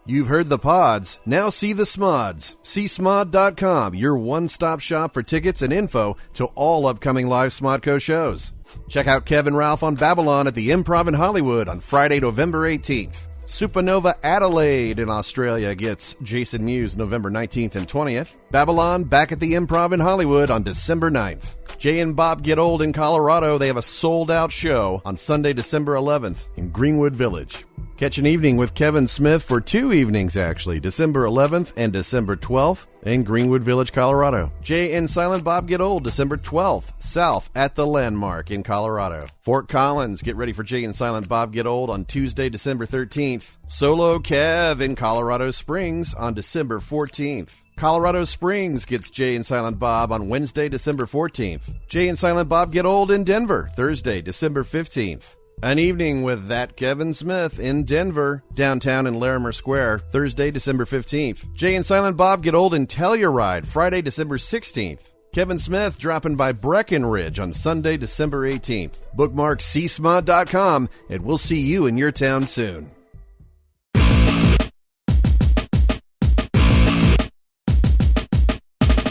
You've heard the pods, now see the smods. See smod.com, your one-stop shop for tickets and info to all upcoming live Smodco shows. Check out Kevin Ralph on Babylon at the Improv in Hollywood on Friday, November 18th. Supernova Adelaide in Australia gets Jason Mewes November 19th and 20th. Babylon back at the Improv in Hollywood on December 9th. Jay and Bob Get Old in Colorado. They have a sold-out show on Sunday, December 11th in Greenwood Village. Catch an evening with Kevin Smith for 2 evenings, actually, December 11th and December 12th in Greenwood Village, Colorado. Jay and Silent Bob Get Old, December 12th, South at the Landmark in Colorado. Fort Collins, get ready for Jay and Silent Bob Get Old on Tuesday, December 13th. Solo Kev in Colorado Springs on December 14th. Colorado Springs gets Jay and Silent Bob on Wednesday, December 14th. Jay and Silent Bob Get Old in Denver, Thursday, December 15th. An evening with that Kevin Smith in Denver, downtown in Larimer Square, Thursday, December 15th. Jay and Silent Bob Get Old in Telluride, Friday, December 16th. Kevin Smith dropping by Breckenridge on Sunday, December 18th. Bookmark csmod.com, and we'll see you in your town soon.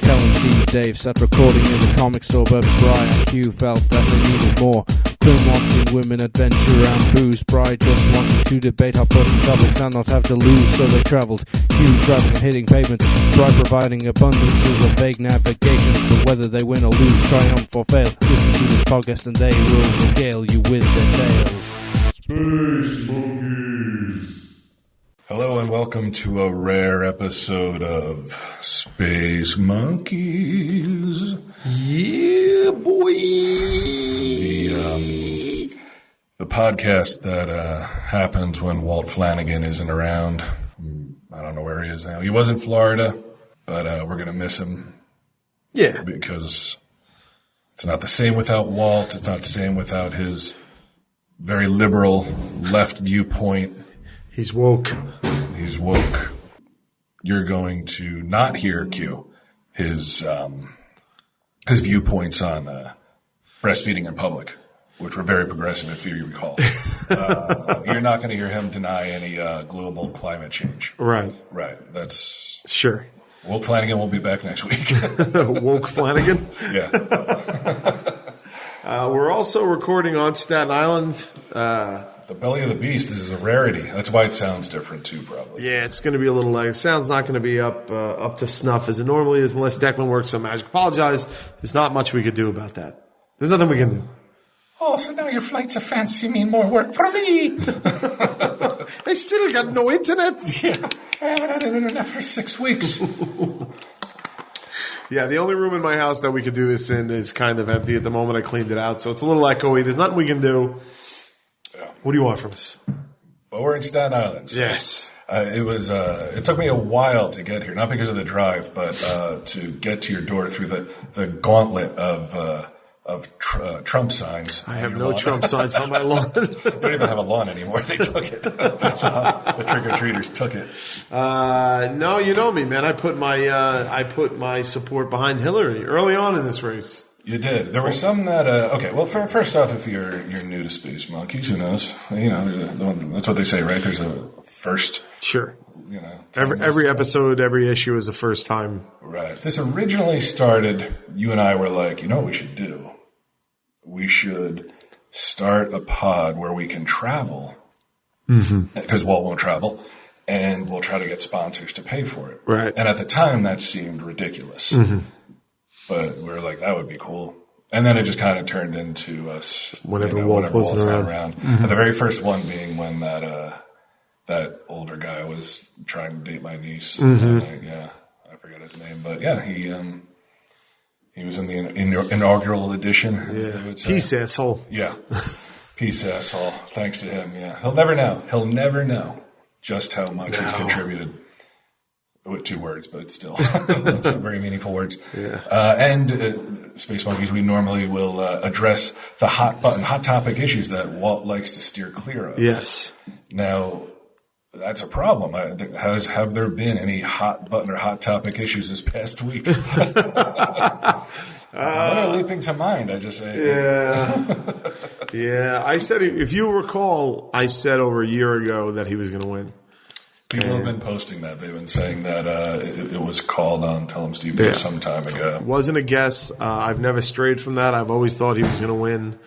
Telling Steve Dave sat recording in the comic store, but Brian Q felt that they needed more. Film watching, women, adventure, and booze. Brian just wanted to debate hot button topics and not have to lose, so they travelled. Q travelling and hitting pavements. Brian providing abundances of vague navigations, but whether they win or lose, triumph or fail, listen to this podcast and they will regale you with their tales. Space Monkeys. Hello and welcome to a rare episode of Space Monkeys. Yeah, boy. The podcast that happens when Walt Flanagan isn't around. I don't know where he is now. He was in Florida, but we're going to miss him. Yeah. Because it's not the same without Walt. It's not the same without his very liberal left viewpoint. He's woke. He's woke. You're going to not hear Q his viewpoints on breastfeeding in public, which were very progressive, if you recall. You're not going to hear him deny any global climate change. Right. Right. That's sure. Woke Flanagan will be back next week. Woke Flanagan. Yeah. We're also recording on Staten Island. The belly of the beast is a rarity. That's why it sounds different too, probably. Yeah, it's going to be a little like, sound's not going to be up to snuff as it normally is unless Declan works some magic. Apologize. There's not much we could do about that. There's nothing we can do. Oh, so now your flights of fancy mean more work for me. I still got no internet. Yeah, I haven't had internet for 6 weeks. Yeah, the only room in my house that we could do this in is kind of empty at the moment. I cleaned it out, so it's a little echoey. There's nothing we can do. Yeah. What do you want from us? Well, we're in Staten Island. So yes. It took me a while to get here, not because of the drive, but to get to your door through the gauntlet of Trump signs. I have no Trump signs on my lawn. You don't even have a lawn anymore. They took it. The trick-or-treaters took it. No, you know me, man. I put my support behind Hillary early on in this race. You did. There were some that. Okay. Well, first off, if you're new to Space Monkeys, who knows? You know, that's what they say, right? There's a first. Sure. You know, every episode, every issue is a first time. Right. This originally started. You and I were like, you know what we should do? We should start a pod where we can travel because Walt won't travel, and we'll try to get sponsors to pay for it. Right. And at the time, that seemed ridiculous. But we were like, that would be cool. And then it just kind of turned into us whenever Walt wasn't around. And the very first one being when that older guy was trying to date my niece. I forget his name, but yeah, he was in the inaugural edition. Yeah. Peace asshole. Yeah. Peace asshole. Thanks to him. Yeah. He'll never know. He'll never know just how much he's contributed. With 2 words, but still, it's very meaningful words. Yeah. And Space Monkeys, we normally will address the hot topic issues that Walt likes to steer clear of. Yes. Now, that's a problem. Have there been any hot button or hot topic issues this past week? What are leaping to mind? I just say. Yeah. Yeah. I said, if you recall, I said over a year ago that he was going to win. People have been posting that. They've been saying that it was called on Tell 'em Steve Davis some time ago. Wasn't a guess. I've never strayed from that. I've always thought he was going to win.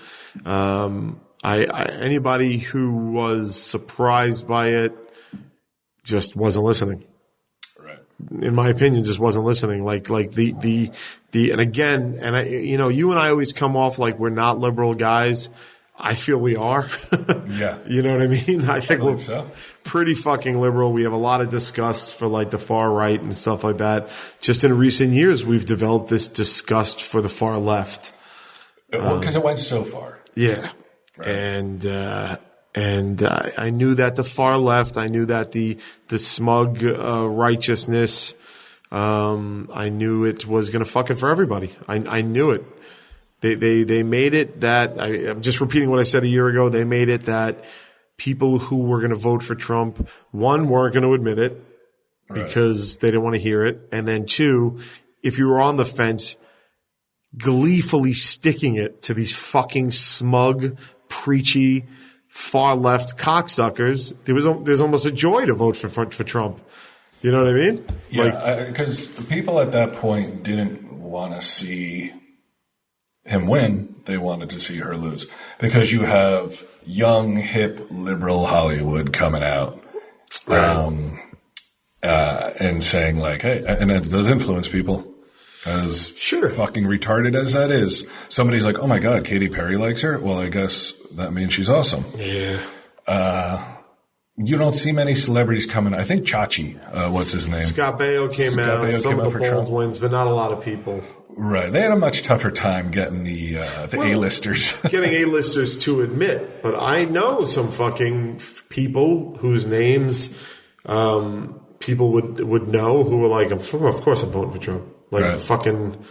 Anybody who was surprised by it just wasn't listening. Right. In my opinion, just wasn't listening. And again, you and I always come off like we're not liberal guys. I feel we are. Yeah. You know what I mean? I think we're so. pretty fucking liberal. We have a lot of disgust for like the far right and stuff like that. Just in recent years, we've developed this disgust for the far left. Because it went so far. Yeah. Right. And I knew that the far left, I knew that the smug righteousness, I knew it was going to fuck it for everybody. I knew it. They made it that, I'm just repeating what I said a year ago, they made it that people who were going to vote for Trump, one, weren't going to admit it because they didn't want to hear it. And then two, if you were on the fence, gleefully sticking it to these fucking smug, preachy, far left cocksuckers, there's almost a joy to vote for Trump. You know what I mean? Yeah, because people at that point didn't want to see him win. They wanted to see her lose. Because you have young, hip, liberal Hollywood coming out and saying like, hey, and it does influence people. As fucking retarded as that is, somebody's like, oh my God, Katy Perry likes her? Well, I guess that means she's awesome. Yeah. You don't see many celebrities coming. I think Chachi, what's his name? Scott Baio came out. Some of the Baldwins, but not a lot of people. Right. They had a much tougher time getting the A-listers. Getting A-listers to admit. But I know some fucking people whose names people would know who were like, of course I'm voting for Trump. Like fucking,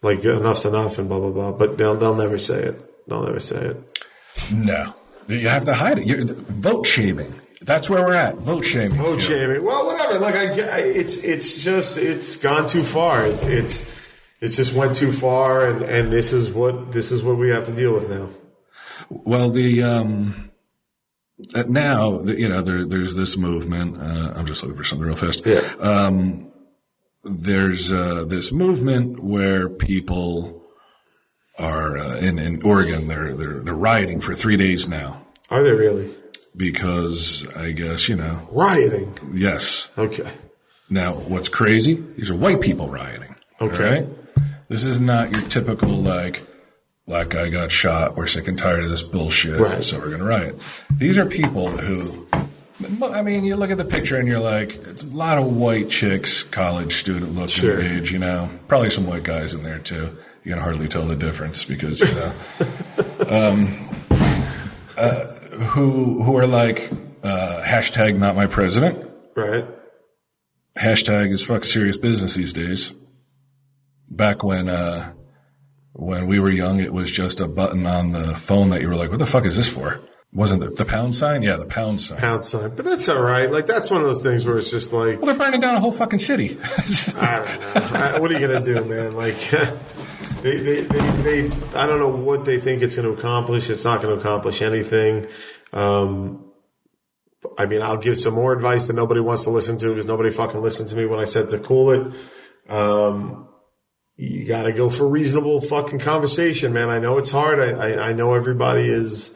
like enough's enough and blah blah blah. But they'll never say it. They'll never say it. No, you have to hide it. Vote shaming. That's where we're at. Vote shaming. Vote shaming. Well, whatever. Like it's gone too far. It just went too far, and this is what we have to deal with now. Well, now there's this movement. I'm just looking for something real fast. Yeah. There's this movement where people are in Oregon. They're rioting for 3 days now. Are they really? Because I guess rioting. Yes. Okay. Now, what's crazy? These are white people rioting. Okay. Right? This is not your typical like black guy got shot. We're sick and tired of this bullshit. So we're gonna riot. These are people who. I mean, you look at the picture and you're like, it's a lot of white chicks, college student looking age, probably some white guys in there too. You can hardly tell the difference because, who are like, hashtag not my president. Right. Hashtag is fuck serious business these days. Back when we were young, it was just a button on the phone that you were like, what the fuck is this for? Wasn't it the pound sign? Yeah, the pound sign. Pound sign. But that's all right. Like, that's one of those things where it's just like... Well, they're burning down a whole fucking city. I don't know. What are you going to do, man? Like, they I don't know what they think it's going to accomplish. It's not going to accomplish anything. I mean, I'll give some more advice that nobody wants to listen to because nobody fucking listened to me when I said to cool it. You got to go for reasonable fucking conversation, man. I know it's hard. I know everybody is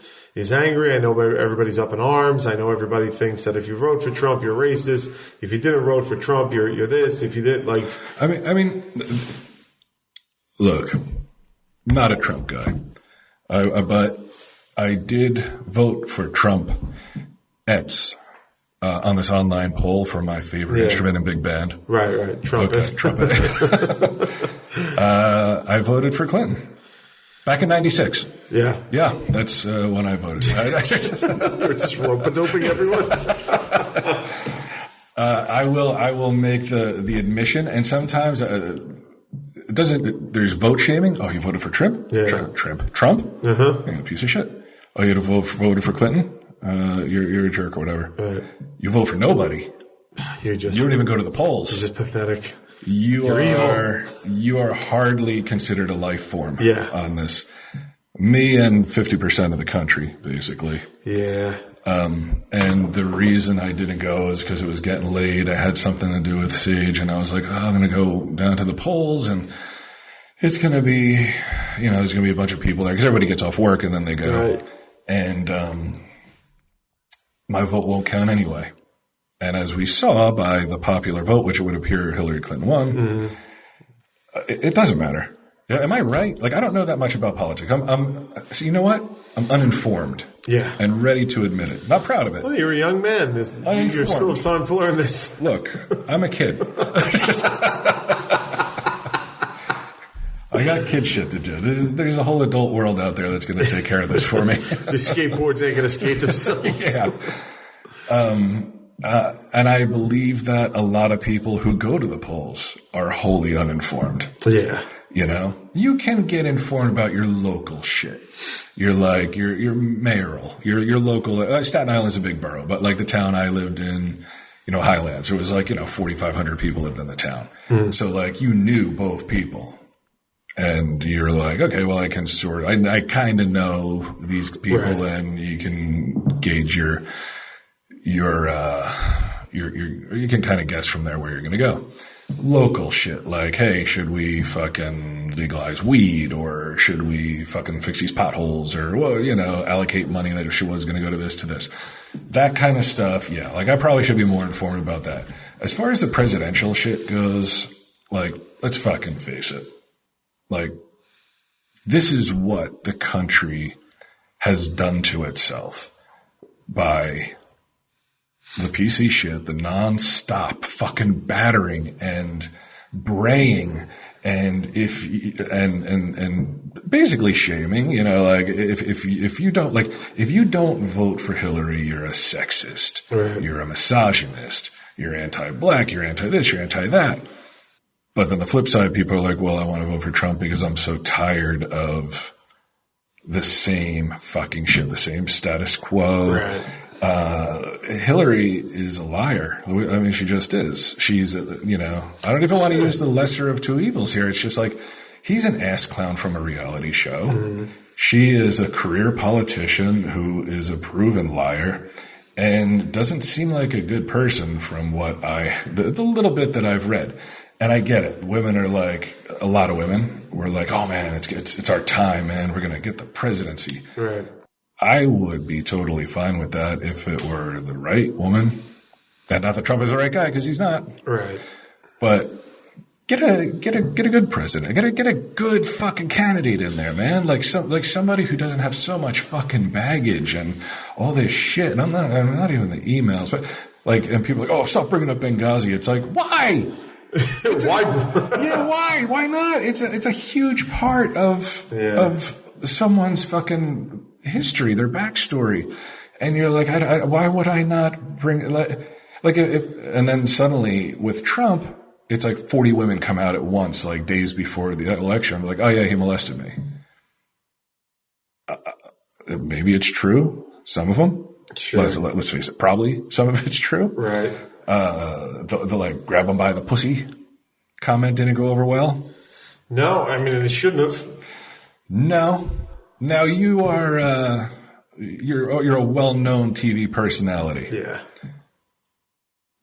angry. I know everybody's up in arms. I know everybody thinks that if you vote for Trump, you're racist. If you didn't vote for Trump, you're this. If you did, like, I mean, look, not a Trump guy, but I did vote for Trump on this online poll for my favorite instrument in big band. Right. Trumpet. Okay, trumpet. I voted for Clinton. Back in '96. Yeah, that's when I voted. You're just rope-a-doping everyone. I will make the admission, and sometimes it doesn't. There's vote shaming. Oh, you voted for Trump? Yeah. Trump? Uh-huh. You're a piece of shit. Oh, you voted for Clinton? You're a jerk or whatever. Right. You vote for nobody. You don't even go to the polls. You're just pathetic. You are hardly considered a life form on this. Me and 50% of the country, basically. Yeah. And the reason I didn't go is because it was getting late. I had something to do with Sage, and I was like, oh, I'm going to go down to the polls, and it's going to be, there's going to be a bunch of people there because everybody gets off work and then they go. Right. And my vote won't count anyway. And as we saw by the popular vote, which it would appear Hillary Clinton won, it doesn't matter. Am I right? Like, I don't know that much about politics. So you know what? I'm uninformed. Yeah. And ready to admit it. Not proud of it. Well, you're a young man. You still have time to learn this. Look, I'm a kid. I got kid shit to do. There's a whole adult world out there that's going to take care of this for me. The skateboards ain't going to skate themselves. Yeah. And I believe that a lot of people who go to the polls are wholly uninformed. Yeah. You can get informed about your local shit. You're like, your mayoral, your local, Staten Island's a big borough, but like the town I lived in, Highlands, it was like, 4,500 people lived in the town. So like you knew both people. And you're like, okay, well, I can I kind of know these people, right. And you can gauge you can kind of guess from there where you're going to go. Local shit, like, hey, should we fucking legalize weed, or should we fucking fix these potholes, or, allocate money that was going to go to this. That kind of stuff, yeah. Like, I probably should be more informed about that. As far as the presidential shit goes, like, let's fucking face it. Like, this is what the country has done to itself by the PC shit, the non-stop fucking battering and braying and basically shaming, like if you don't vote for Hillary, you're a sexist, right. You're a misogynist, you're anti-black, you're anti-this, you're anti-that. But then the flip side, people are like, well, I want to vote for Trump because I'm so tired of the same fucking shit, the same status quo. Right. Hillary is a liar. I mean, she just is. She's, I don't even want to use the lesser of two evils here. It's just like, he's an ass clown from a reality show. Mm-hmm. She is a career politician who is a proven liar and doesn't seem like a good person from what the little bit that I've read. And I get it. Women are like, a lot of women were like, oh man, it's our time, man. We're going to get the presidency. Right. I would be totally fine with that if it were the right woman. And not that Trump is the right guy, because he's not. Right. But get a good president. Get a good fucking candidate in there, man. Like somebody who doesn't have so much fucking baggage and all this shit. And I'm not even the emails, but like, and people are like, oh, stop bringing up Benghazi. It's like, why? Why? Why not? It's a huge part of someone's fucking history, their backstory, and you're like, why would I not bring like if? And then suddenly with Trump, it's like 40 women come out at once, like days before the election. Like, oh yeah, he molested me. Maybe it's true. Some of them. Sure. Let's face it. Probably some of it's true. Right. The like grab them by the pussy comment didn't go over well. No, I mean, it shouldn't have. No. Now you are you're a well-known TV personality. Yeah.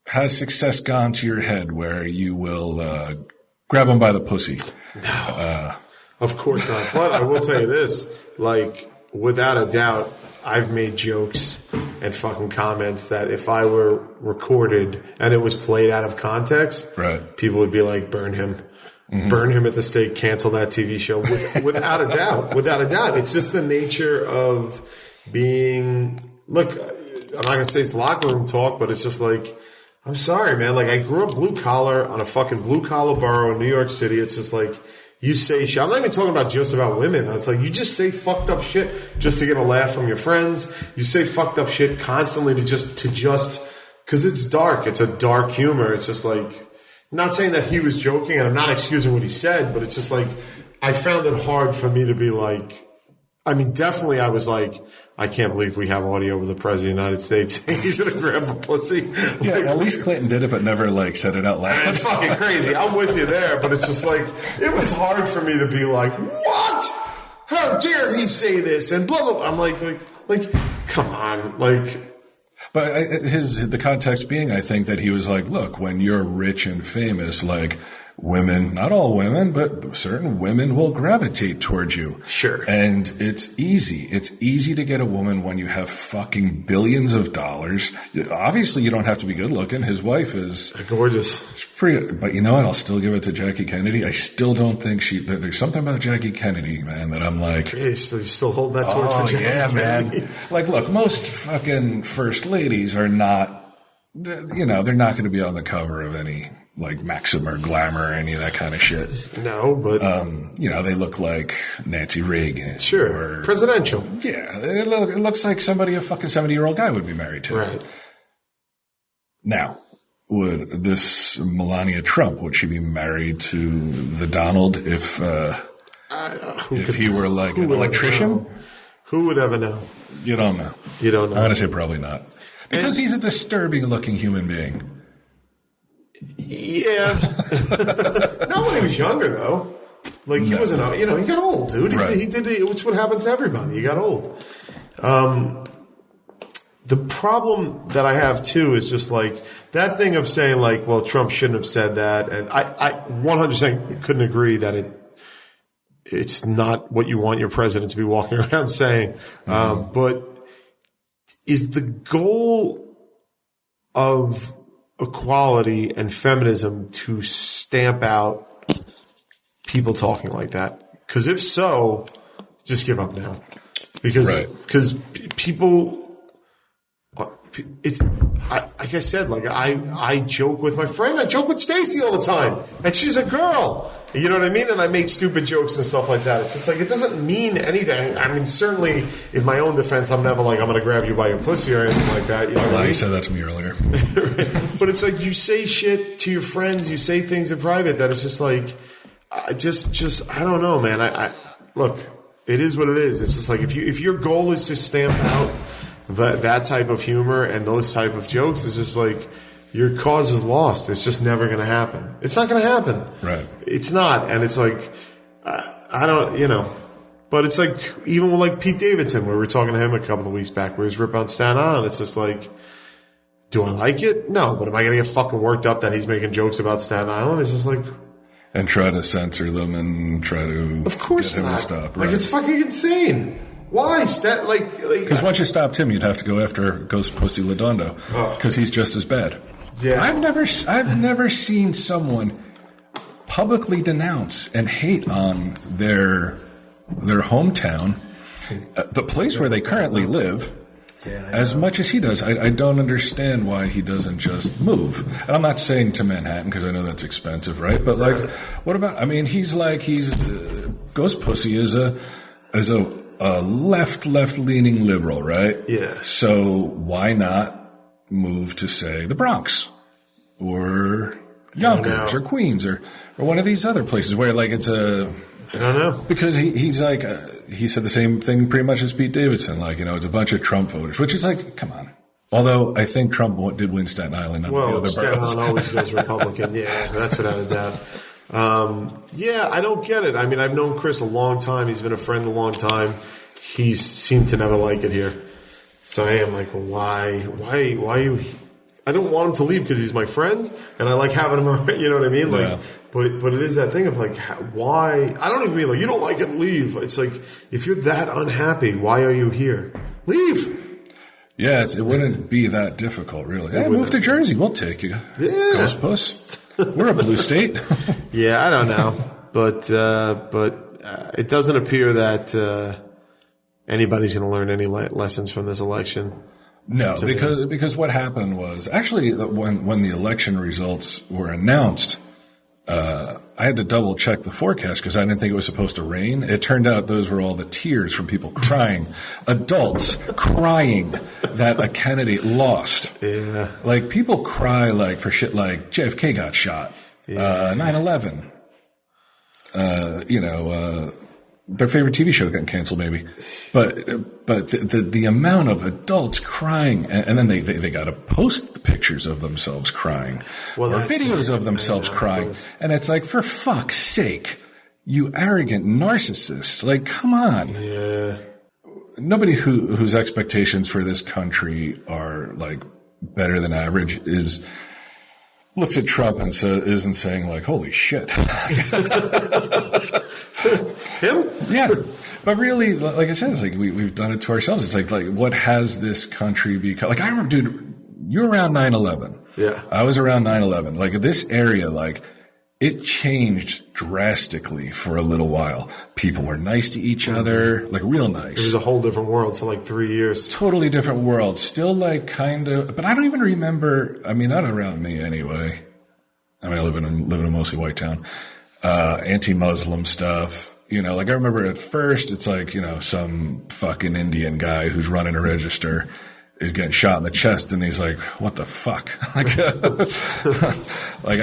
Has success gone to your head where you will grab them by the pussy? No. Of course not. But I will tell you this, like, without a doubt, I've made jokes and fucking comments that if I were recorded and it was played out of context, right, people would be like, burn him. Mm-hmm. Burn him at the stake, cancel that TV show. Without a doubt. Without a doubt. It's just the nature of being, look, I'm not going to say it's locker room talk, but it's just like, I'm sorry, man. Like, I grew up blue collar on a fucking blue collar borough in New York City. It's just like, you say shit. I'm not even talking about just about women. It's like, you just say fucked up shit just to get a laugh from your friends. You say fucked up shit constantly to just, cause it's dark. It's a dark humor. It's just like, not saying that he was joking, and I'm not excusing what he said, but it's just like, I found it hard for me to be like, I mean, definitely I was like, I can't believe we have audio of the President of the United States saying he's going to grab a pussy. Yeah, at least Clinton did it, but never like said it out loud. It's fucking crazy. I'm with you there, but it's just like, it was hard for me to be like, what? How dare he say this? And blah, blah, blah. I'm like, come on. Like, But the context being, I think that he was like, look, when you're rich and famous, like women, not all women, but certain women will gravitate towards you. Sure. And it's easy. It's easy to get a woman when you have fucking billions of dollars. Obviously, you don't have to be good looking. His wife is gorgeous. Pretty, but you know what? I'll still give it to Jackie Kennedy. I still don't think there's something about Jackie Kennedy, man, that I'm like. Yeah, so you still hold that torch for Jackie Kennedy? Man. Like, look, most fucking first ladies are not, you know, they're not going to be on the cover of any, like, Maxim or Glamour or any of that kind of shit. No, but. You know, they look like Nancy Reagan. Sure. Presidential. Yeah. It looks like somebody a fucking 70-year-old guy would be married to. Right. Now, would this Melania Trump, would she be married to the Donald if he were like an electrician? Who would ever know? You don't know. You don't know. I'm going to say probably not. Because he's a disturbing looking human being. Yeah. Not when he was younger, though. Like, he wasn't, you know, he got old, dude. Right. He did, it's what happens to everybody. He got old. The problem that I have, too, is just like that thing of saying, like, well, Trump shouldn't have said that. And I 100% couldn't agree that it's not what you want your president to be walking around saying. But is the goal of equality and feminism to stamp out people talking like that? Because if so, just give up now. Because people, it's like I said, like I joke with my friend. I joke with Stacy all the time, and she's a girl. You know what I mean? And I make stupid jokes and stuff like that. It's just like it doesn't mean anything. I mean, certainly in my own defense, I'm never like I'm going to grab you by your pussy or anything like that. You know what I mean? You said that to me earlier. But it's like you say shit to your friends. You say things in private that it's just like I don't know, man. I look. It is what it is. It's just like if your goal is to stamp out that type of humor and those type of jokes, it's just like your cause is lost. It's just never going to happen. It's not going to happen. Right. It's not. And it's like, I don't, you know, but it's like, even with like Pete Davidson, where we were talking to him a couple of weeks back, where he's ripping on Staten Island. It's just like, do I like it? No. But am I going to get fucking worked up that he's making jokes about Staten Island? It's just like, and try to censor them and try to of course get him not. to stop. Like, it's fucking insane. Why? Because once you stopped him, you'd have to go after Ghost Pussy Ladondo because he's just as bad. Yeah. I've never seen someone publicly denounce and hate on their hometown, the place where they currently live, as much as he does. I don't understand why he doesn't just move. And I'm not saying to Manhattan because I know that's expensive, right? But like, what about? I mean, he's Ghost Pussy is a left leaning liberal, right? Yeah. So why not move to say the Bronx or Yonkers or Queens or one of these other places where like it's I don't know. Because he's like, he said the same thing pretty much as Pete Davidson. Like, you know, it's a bunch of Trump voters, which is like, come on. Although I think Trump did win Staten Island, not the other Staten boroughs. Island always goes Republican. Yeah, that's without a doubt. Yeah, I don't get it. I mean, I've known Chris a long time. He's been a friend a long time. He seemed to never like it here. So I am like, why you? I don't want him to leave because he's my friend, and I like having him around. You know what I mean? Like, yeah. But it is that thing of like, why? I don't even mean like you don't like it, leave. It's like if you're that unhappy, why are you here? Leave. Yeah, it wouldn't be that difficult, really. Hey, move to Jersey. We'll take you. Yeah. Ghost Puss. We're a blue state. Yeah, I don't know. But it doesn't appear that anybody's going to learn any lessons from this election. No, because what happened was actually when the election results were announced, I had to double check the forecast because I didn't think it was supposed to rain. It turned out those were all the tears from people crying, adults crying that a candidate lost. Yeah, like people cry like for shit like JFK got shot, 9/11. Their favorite TV show got canceled, maybe, but the amount of adults crying, and then they got to post the pictures of themselves crying, or videos of themselves crying, and it's like, for fuck's sake, you arrogant narcissists! Like, come on. Yeah. nobody whose expectations for this country are like better than average looks at Trump and isn't saying like, holy shit. Him? Yeah. But really, like I said, it's like we've done it to ourselves. It's like what has this country become? Like I remember, dude, you were around 9/11. Yeah. I was around 9/11. Like this area, like it changed drastically for a little while. People were nice to each other, like real nice. It was a whole different world for like 3 years. Totally different world. Still like kind of, but I don't even remember. I mean, not around me anyway. I mean, I live in a mostly white town. Anti-Muslim stuff. You know, like I remember at first, it's like, you know, some fucking Indian guy who's running a register is getting shot in the chest, and he's like, "What the fuck?" Like, like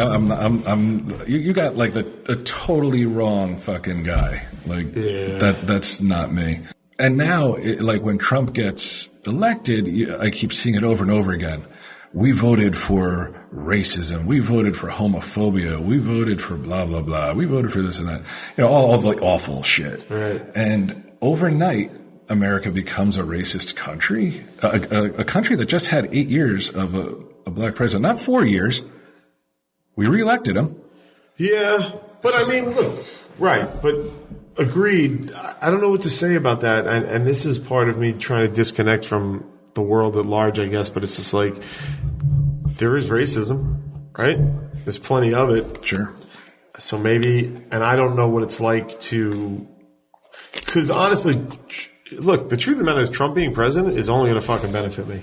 you got like a totally wrong fucking guy. Like that's not me. And now, like when Trump gets elected, I keep seeing it over and over again. We voted for racism. We voted for homophobia. We voted for blah, blah, blah. We voted for this and that. You know, all the like awful shit. Right. And overnight, America becomes a racist country, a country that just had 8 years of a black president, not 4 years. We reelected him. Yeah. But I mean, look, right. But agreed. I don't know what to say about that. And this is part of me trying to disconnect from the world at large, I guess, but it's just like there is racism, right? There's plenty of it. Sure. So maybe, and I don't know what it's like to, because honestly, look, the truth of the matter is Trump being president is only going to fucking benefit me.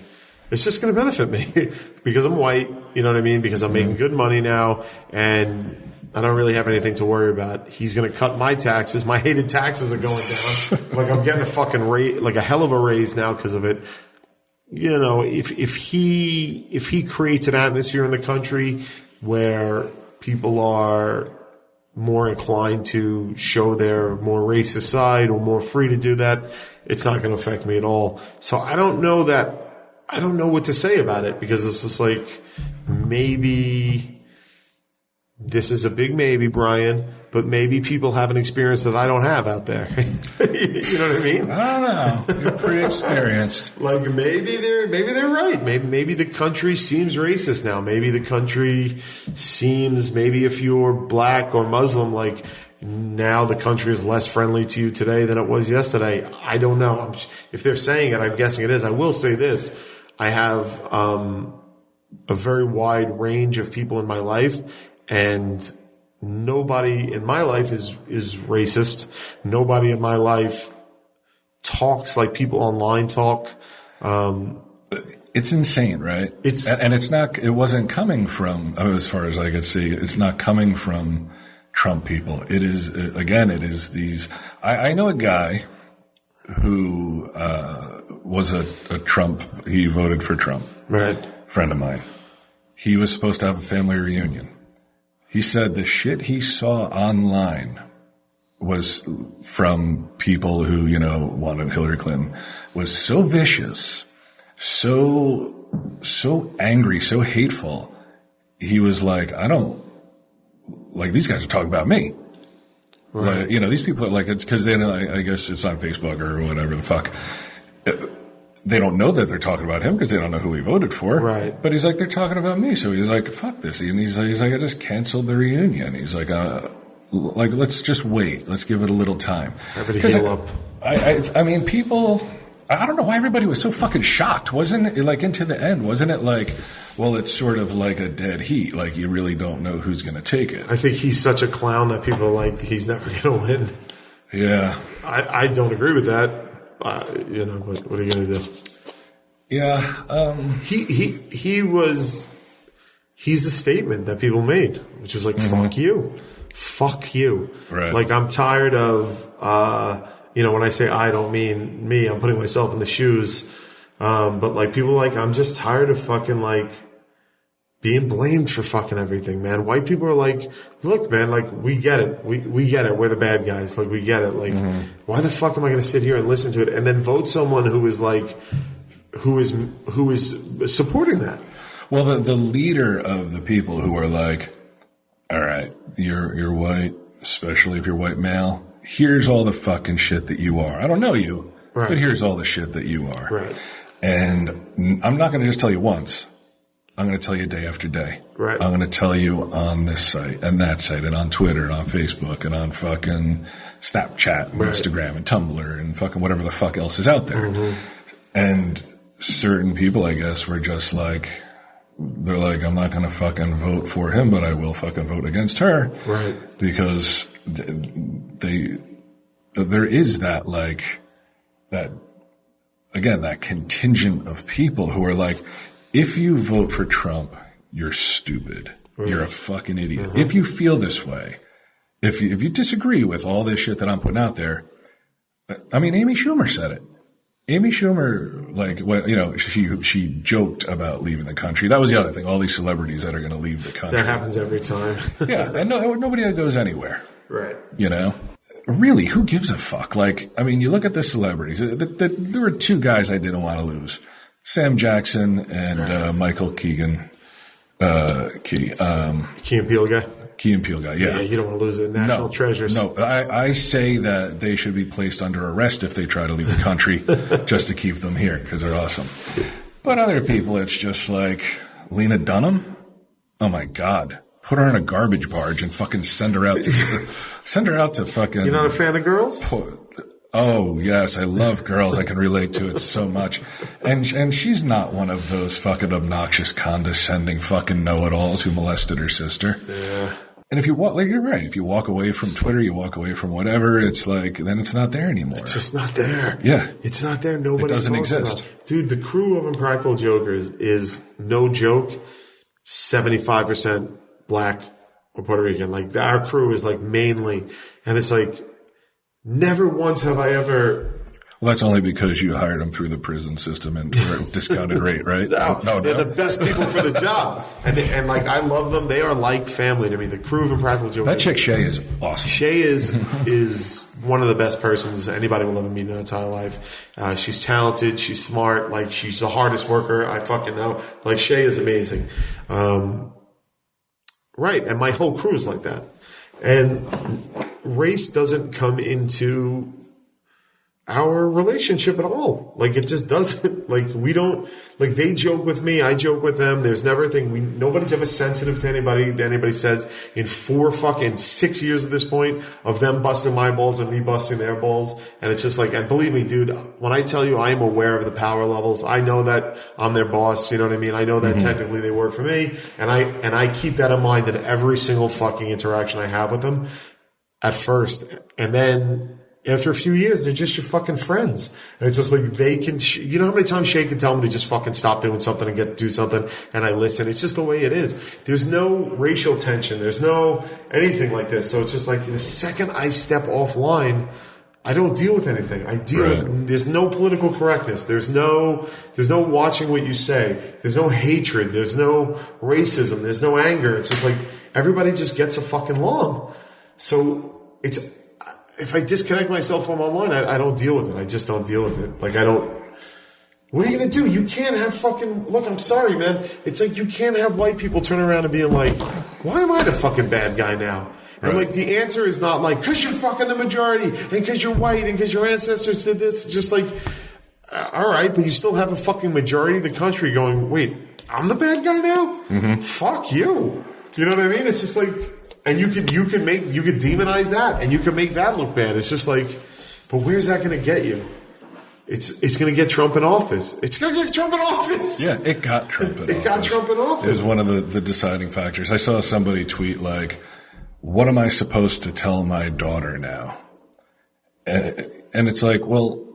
It's just going to benefit me because I'm white, you know what I mean? Because I'm making good money now and I don't really have anything to worry about. He's going to cut my taxes. My hated taxes are going down. Like I'm getting a fucking raise, like a hell of a raise now because of it. You know, if he creates an atmosphere in the country where people are more inclined to show their more racist side or more free to do that, it's not going to affect me at all. So I don't know what to say about it because it's just like maybe this is a big maybe, Brian, but maybe people have an experience that I don't have out there. You know what I mean? I don't know. You're pretty experienced. Like maybe they're right. Maybe the country seems racist now. Maybe the country seems, maybe if you're black or Muslim, like now the country is less friendly to you today than it was yesterday. I don't know. If they're saying it, I'm guessing it is. I will say this. I have a very wide range of people in my life, and nobody in my life is racist. Nobody in my life talks like people online talk. It's insane, right? It wasn't coming from, as far as I could see, it's not coming from Trump people. It is these, I know a guy who, was a Trump, he voted for Trump. Right. Friend of mine. He was supposed to have a family reunion. He said the shit he saw online was from people who, you know, wanted Hillary Clinton, was so vicious, so angry, so hateful. He was like, I don't, like, these guys are talking about me. Right. Like, you know, these people are like, it's because they know, I guess it's on Facebook or whatever the fuck. They don't know that they're talking about him because they don't know who he voted for. Right. But he's like, they're talking about me. So he's like, fuck this. And he's like, I just canceled the reunion. He's like, let's just wait. Let's give it a little time. Everybody heal up. I mean, people, I don't know why everybody was so fucking shocked. Wasn't it like into the end? Wasn't it like, well, it's sort of like a dead heat. Like you really don't know who's going to take it. I think he's such a clown that people are like, he's never going to win. Yeah. I don't agree with that. You know, what are you going to do? Yeah. He's the statement that people made, which was like, fuck you. Right. Like, I'm tired of, you know, when I say I don't mean me, I'm putting myself in the shoes. But like people like, I'm just tired of fucking like being blamed for fucking everything, man. White people are like, look, man, like we get it. We get it. We're the bad guys. Like we get it. Like, why the fuck am I going to sit here and listen to it and then vote someone who is like, who is supporting that? Well, the leader of the people who are like, all right, you're white, especially if you're white male. Here's all the fucking shit that you are. I don't know you. Right. But here's all the shit that you are. Right. And I'm not going to just tell you once. I'm going to tell you day after day. Right. I'm going to tell you on this site and that site and on Twitter and on Facebook and on fucking Snapchat and Instagram and Tumblr and fucking whatever the fuck else is out there. And certain people, I guess, were just like, they're like, I'm not going to fucking vote for him, but I will fucking vote against her. Right. Because there is that, like, that, again, that contingent of people who are like, if you vote for Trump, you're stupid. Right. You're a fucking idiot. If you feel this way, if you disagree with all this shit that I'm putting out there, I mean, Amy Schumer said it. Amy Schumer, like, what, you know, she joked about leaving the country. That was the other thing. All these celebrities that are going to leave the country. That happens every time. Yeah, and nobody goes anywhere. Right. You know? Really, who gives a fuck? Like, I mean, you look at the celebrities. There were two guys I didn't want to lose. Sam Jackson and Michael Keegan. Key and Peele guy? Key and Peele guy, yeah. Yeah, you don't want to lose the national treasures. No, I say that they should be placed under arrest if they try to leave the country just to keep them here because they're awesome. But other people, it's just like Lena Dunham. Oh my God. Put her in a garbage barge and fucking send her out to fucking. You're not a fan of girls? Oh yes, I love girls. I can relate to it so much. And she's not one of those fucking obnoxious, condescending fucking know-it-alls who molested her sister. Yeah. And if you walk, like, you're right. If you walk away from Twitter, you walk away from whatever, it's like, then it's not there anymore. It's just not there. Yeah. It's not there. Nobody It doesn't talks exist. about it. Dude, the crew of Impractical Jokers is, no joke, 75% black or Puerto Rican. Like, our crew is like mainly, and it's like, never once have I ever. Well, that's only because you hired them through the prison system and for a discounted rate, right? No, they're the best people for the job. And like, I love them. They are like family to me. The crew of Impractical Jokers. That chick Shay is awesome. Shay is one of the best persons anybody will ever meet in their entire life. She's talented. She's smart. Like, she's the hardest worker I fucking know. Like, Shay is amazing. Right. And my whole crew is like that. And race doesn't come into our relationship at all. Like, it just doesn't. Like, we don't, like, they joke with me, I joke with them. There's never a thing. Nobody's ever sensitive to anybody says in 6 years at this point of them busting my balls and me busting their balls. And it's just like, and believe me, dude, when I tell you I am aware of the power levels, I know that I'm their boss. You know what I mean? I know that technically they work for me. And I keep that in mind in every single fucking interaction I have with them at first. And then, after a few years, they're just your fucking friends. And it's just like they can, you know how many times Shay can tell me to just fucking stop doing something and do something, and I listen. It's just the way it is. There's no racial tension. There's no anything like this. So it's just like the second I step offline, I don't deal with anything. I deal with, there's no political correctness. There's no watching what you say. There's no hatred. There's no racism. There's no anger. It's just like everybody just gets a fucking along. So it's, if I disconnect myself from online, I don't deal with it. I just don't deal with it. Like, I don't. What are you going to do? You can't have fucking. Look, I'm sorry, man. It's like you can't have white people turn around and being like, why am I the fucking bad guy now? And like, the answer is not like, because you're fucking the majority and because you're white and because your ancestors did this. It's just like, all right, but you still have a fucking majority of the country going, wait, I'm the bad guy now? Fuck you. You know what I mean? It's just like. And you could demonize that, and you could make that look bad. It's just like, but where's that going to get you? It's going to get Trump in office. It's going to get Trump in office. Yeah, it got Trump in office. It got Trump in office. It was one of the deciding factors. I saw somebody tweet like, "What am I supposed to tell my daughter now?" And it's like, well,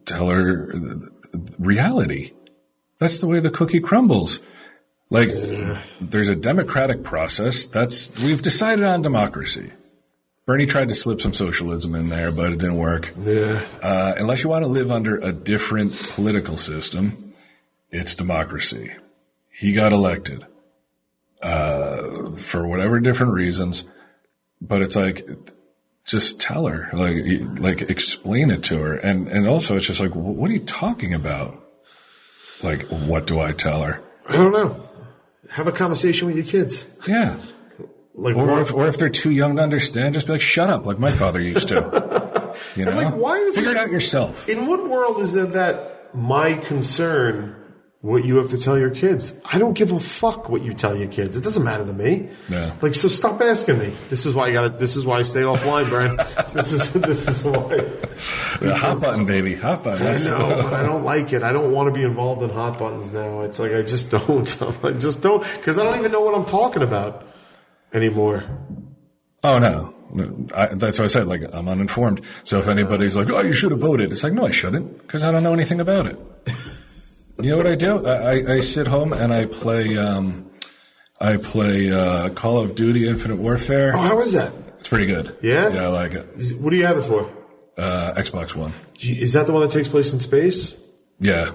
tell her reality. That's the way the cookie crumbles. Like, there's a democratic process. We've decided on democracy. Bernie tried to slip some socialism in there, but it didn't work. Yeah. Unless you want to live under a different political system, it's democracy. He got elected, for whatever different reasons, but it's like, just tell her, like explain it to her. And also it's just like, what are you talking about? Like, what do I tell her? I don't know. Have a conversation with your kids. Yeah. Like, or if they're too young to understand, just be like, shut up, like my father used to. You know? And, like, why is Figure it out yourself. In what world is it that my concern what you have to tell your kids? I don't give a fuck what you tell your kids. It doesn't matter to me. Yeah. Like, so stop asking me. This is why this is why I stay offline, Brian. This is why. The hot button, baby. Hot button. I know, but I don't like it. I don't want to be involved in hot buttons now. It's like, I just don't. I just don't. Because I don't even know what I'm talking about anymore. Oh, no. That's what I said. Like, I'm uninformed. So if anybody's like, oh, you should have voted. It's like, no, I shouldn't. Because I don't know anything about it. You know what I do? I sit home and I play Call of Duty Infinite Warfare. Oh, how is that? It's pretty good. Yeah? Yeah, I like it. What do you have it for? Xbox One. Is that the one that takes place in space? Yeah.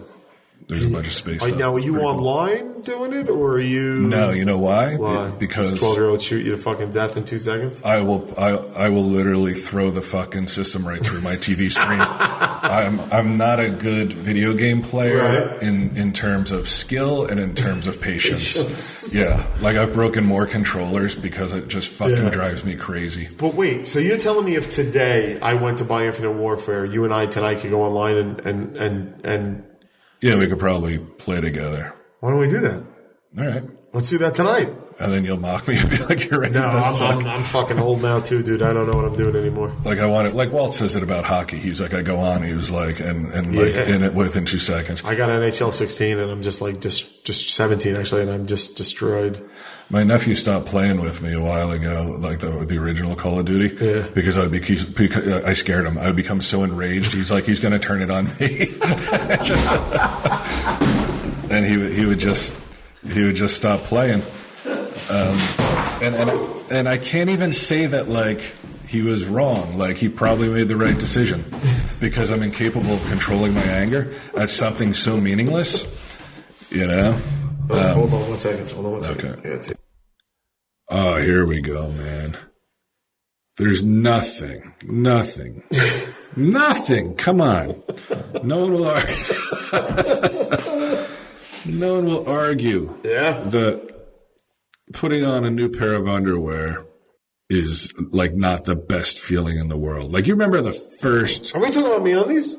There's a bunch of space stuff. Now, are you Pretty online doing it, or are you... No, you know why? Why? Because 12-year-old shoot you to fucking death in 2 seconds? I will literally throw the fucking system right through my TV screen. I'm not a good video game player in terms of skill and in terms of patience. Yeah. Like, I've broken more controllers because it just fucking drives me crazy. But wait, so you're telling me if today I went to buy Infinite Warfare, you and I tonight could go online and Yeah, we could probably play together. why don't we do that? All right. Let's do that tonight. And then you'll mock me and be like, you're ready. No, I'm fucking old now too, dude. I don't know what I'm doing anymore. Like, I want it. Like, Walt says it about hockey. He's like, I go on. He was like, and like in it within 2 seconds. I got NHL 16 and I'm just like, just 17 actually, and I'm just destroyed. My nephew stopped playing with me a while ago, like the original Call of Duty, because I scared him. I would become so enraged. He's like, he's going to turn it on me. And he would just stop playing. And I can't even say that, like, he was wrong. Like, he probably made the right decision because I'm incapable of controlling my anger at something so meaningless, you know? Hold on one second. Okay. Yeah, oh, here we go, man. There's nothing. Nothing. Come on. No one will argue. No one will argue. Yeah. That putting on a new pair of underwear is, like, not the best feeling in the world. Like, you remember the first... Are we talking about MeUndies?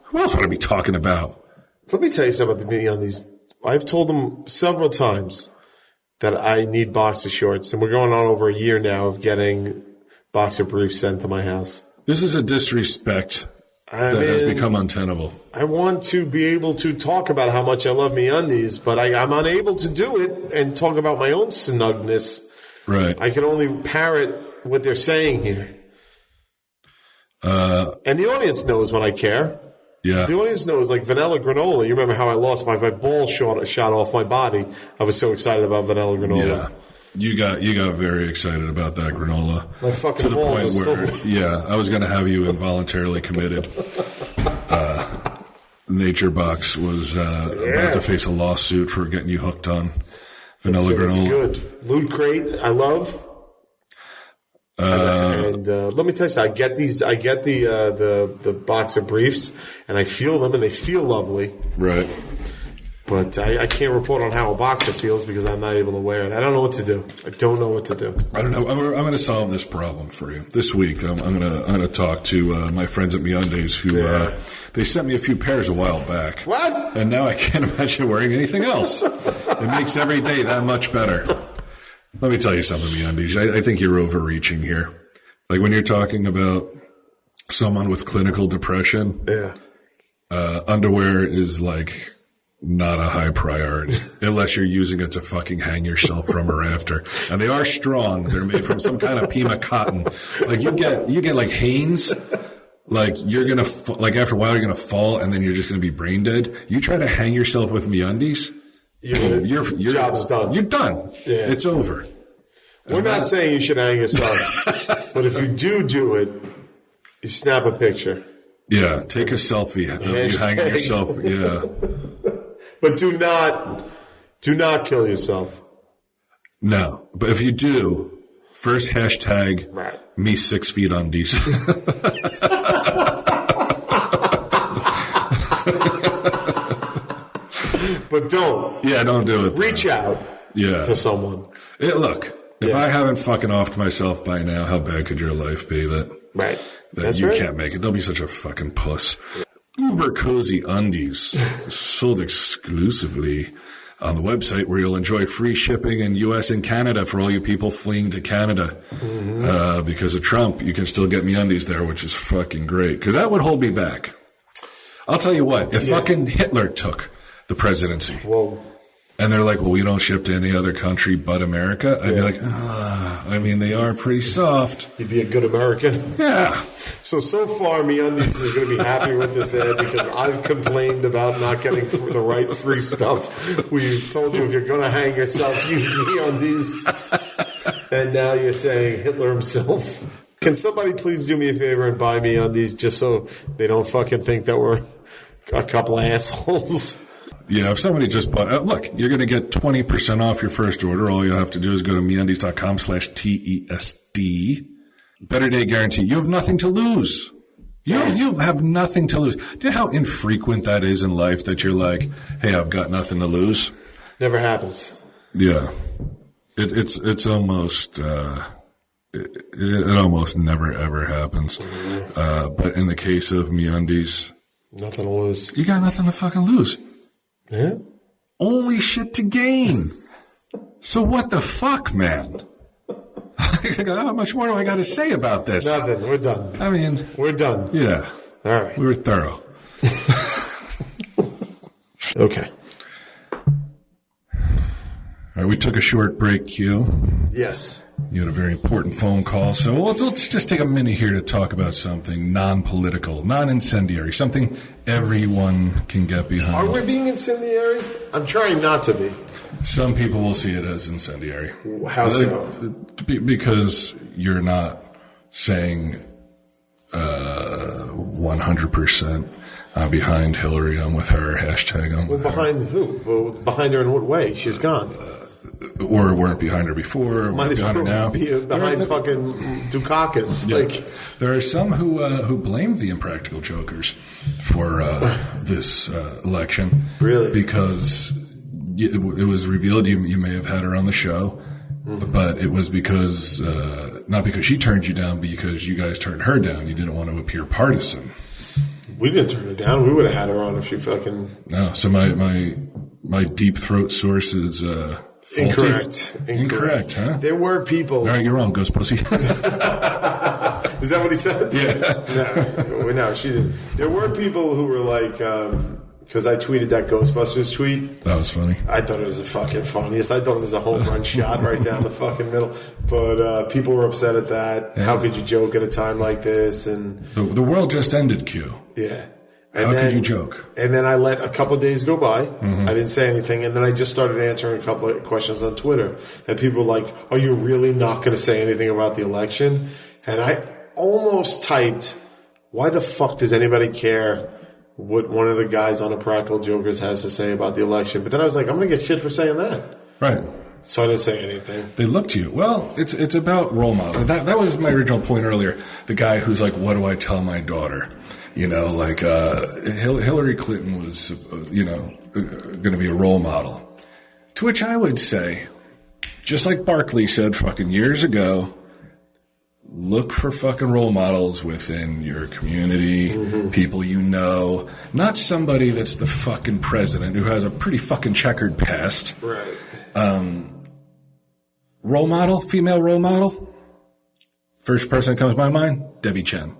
Who else would I be talking about? Let me tell you something about the MeUndies. I've told them several times that I need boxer shorts, and we're going on over a year now of getting boxer briefs sent to my house. This is a disrespect that has become untenable. I want to be able to talk about how much I love MeUndies, but I'm unable to do it and talk about my own snugness. Right. I can only parrot what they're saying here. And the audience knows when I care. Yeah. The audience knows, like, vanilla granola. You remember how I lost my ball shot off my body. I was so excited about vanilla granola. Yeah. You got very excited about that granola. My fucking to the balls point are where, still... yeah, I was going to have you involuntarily committed. Nature Box was about to face a lawsuit for getting you hooked on vanilla granola. Good. Loot Crate, I love. And let me tell you something. I get the boxer briefs, and I feel them, and they feel lovely. Right. But I can't report on how a boxer feels because I'm not able to wear it. I don't know what to do. I don't know. I'm going to solve this problem for you this week. I'm going to talk to my friends at MeUndies who they sent me a few pairs a while back. What? And now I can't imagine wearing anything else. It makes every day that much better. Let me tell you something, MeUndies. I think you're overreaching here. Like, when you're talking about someone with clinical depression, underwear is, like, not a high priority unless you're using it to fucking hang yourself from or after. And they are strong. They're made from some kind of Pima cotton. Like, you get like Hanes. Like, you're gonna like after a while you're gonna fall and then you're just gonna be brain dead. You try to hang yourself with MeUndies, your job's done. You're done. Yeah. It's over. We're not saying you should hang yourself, but if you do it, you snap a picture. Yeah, take a selfie of you hanging yourself. Yeah. But do not kill yourself. No, but if you do, first hashtag me 6 feet on diesel. But don't. Yeah, don't do it. Reach out to someone. Look, if I haven't fucking offed myself by now, how bad could your life be? That that you can't make it. They'll be such a fucking puss. Uber Cozy Undies, sold exclusively on the website, where you'll enjoy free shipping in U.S. and Canada for all you people fleeing to Canada. Because of Trump, you can still get me undies there, which is fucking great. Because that would hold me back. I'll tell you what, if fucking Hitler took the presidency, and they're like, well, we don't ship to any other country but America, I'd be like, I mean, they are pretty soft. You'd be a good American. Yeah. So far, MeUndies is going to be happy with this ad because I've complained about not getting the right free stuff. We told you if you're going to hang yourself, use MeUndies. And now you're saying Hitler himself. Can somebody please do me a favor and buy MeUndies just so they don't fucking think that we're a couple of assholes? Yeah, if somebody just bought... look, you're going to get 20% off your first order. All you have to do is go to MeUndies.com/TESD. Better day guarantee. You have nothing to lose. You have nothing to lose. Do you know how infrequent that is in life that you're like, hey, I've got nothing to lose? Never happens. Yeah. It's almost... It almost never, ever happens. But in the case of MeUndies... Nothing to lose. You got nothing to fucking lose. Yeah? Only shit to gain. So what the fuck, man? How much more do I got to say about this? Nothing. We're done. I mean... We're done. Yeah. All right. We were thorough. Okay. All right, we took a short break, Q. Yes. You had a very important phone call, so let's just take a minute here to talk about something non-political, non-incendiary, something everyone can get behind. Are we being incendiary? I'm trying not to be. Some people will see it as incendiary. How so? Because you're not saying 100% behind Hillary. I'm with her. Hashtag I'm with her. Behind who? Well, behind her in what way? She's gone. Or weren't behind her before. Might as well now. Be behind fucking Dukakis. Yeah. Like, there are some who blame the Impractical Jokers for this election. Really? Because it was revealed you may have had her on the show, but it was because not because she turned you down, but because you guys turned her down. You didn't want to appear partisan. We didn't turn her down. We would have had her on if she fucking... No, so my deep throat sources... Incorrect, huh? There were people... All right, you're wrong, ghost pussy. Is that what he said? Yeah. No, she didn't. There were people who were like... Because I tweeted that Ghostbusters tweet. That was funny. I thought it was the fucking funniest. I thought it was a home run shot right down the fucking middle. But people were upset at that. Yeah. How could you joke at a time like this? And the world just ended, Q. Yeah. And How could you joke? And then I let a couple of days go by. I didn't say anything. And then I just started answering a couple of questions on Twitter. And people were like, are you really not going to say anything about the election? And I almost typed, why the fuck does anybody care what one of the guys on Impractical Jokers has to say about the election? But then I was like, I'm going to get shit for saying that. Right. So I didn't say anything. They looked to you. Well, it's about role model. That was my original point earlier. The guy who's like, what do I tell my daughter? You know, like Hillary Clinton was, going to be a role model. To which I would say, just like Barkley said fucking years ago, look for fucking role models within your community, people you know, not somebody that's the fucking president who has a pretty fucking checkered past. Right. Role model, female role model. First person that comes to my mind, Debbie Chen.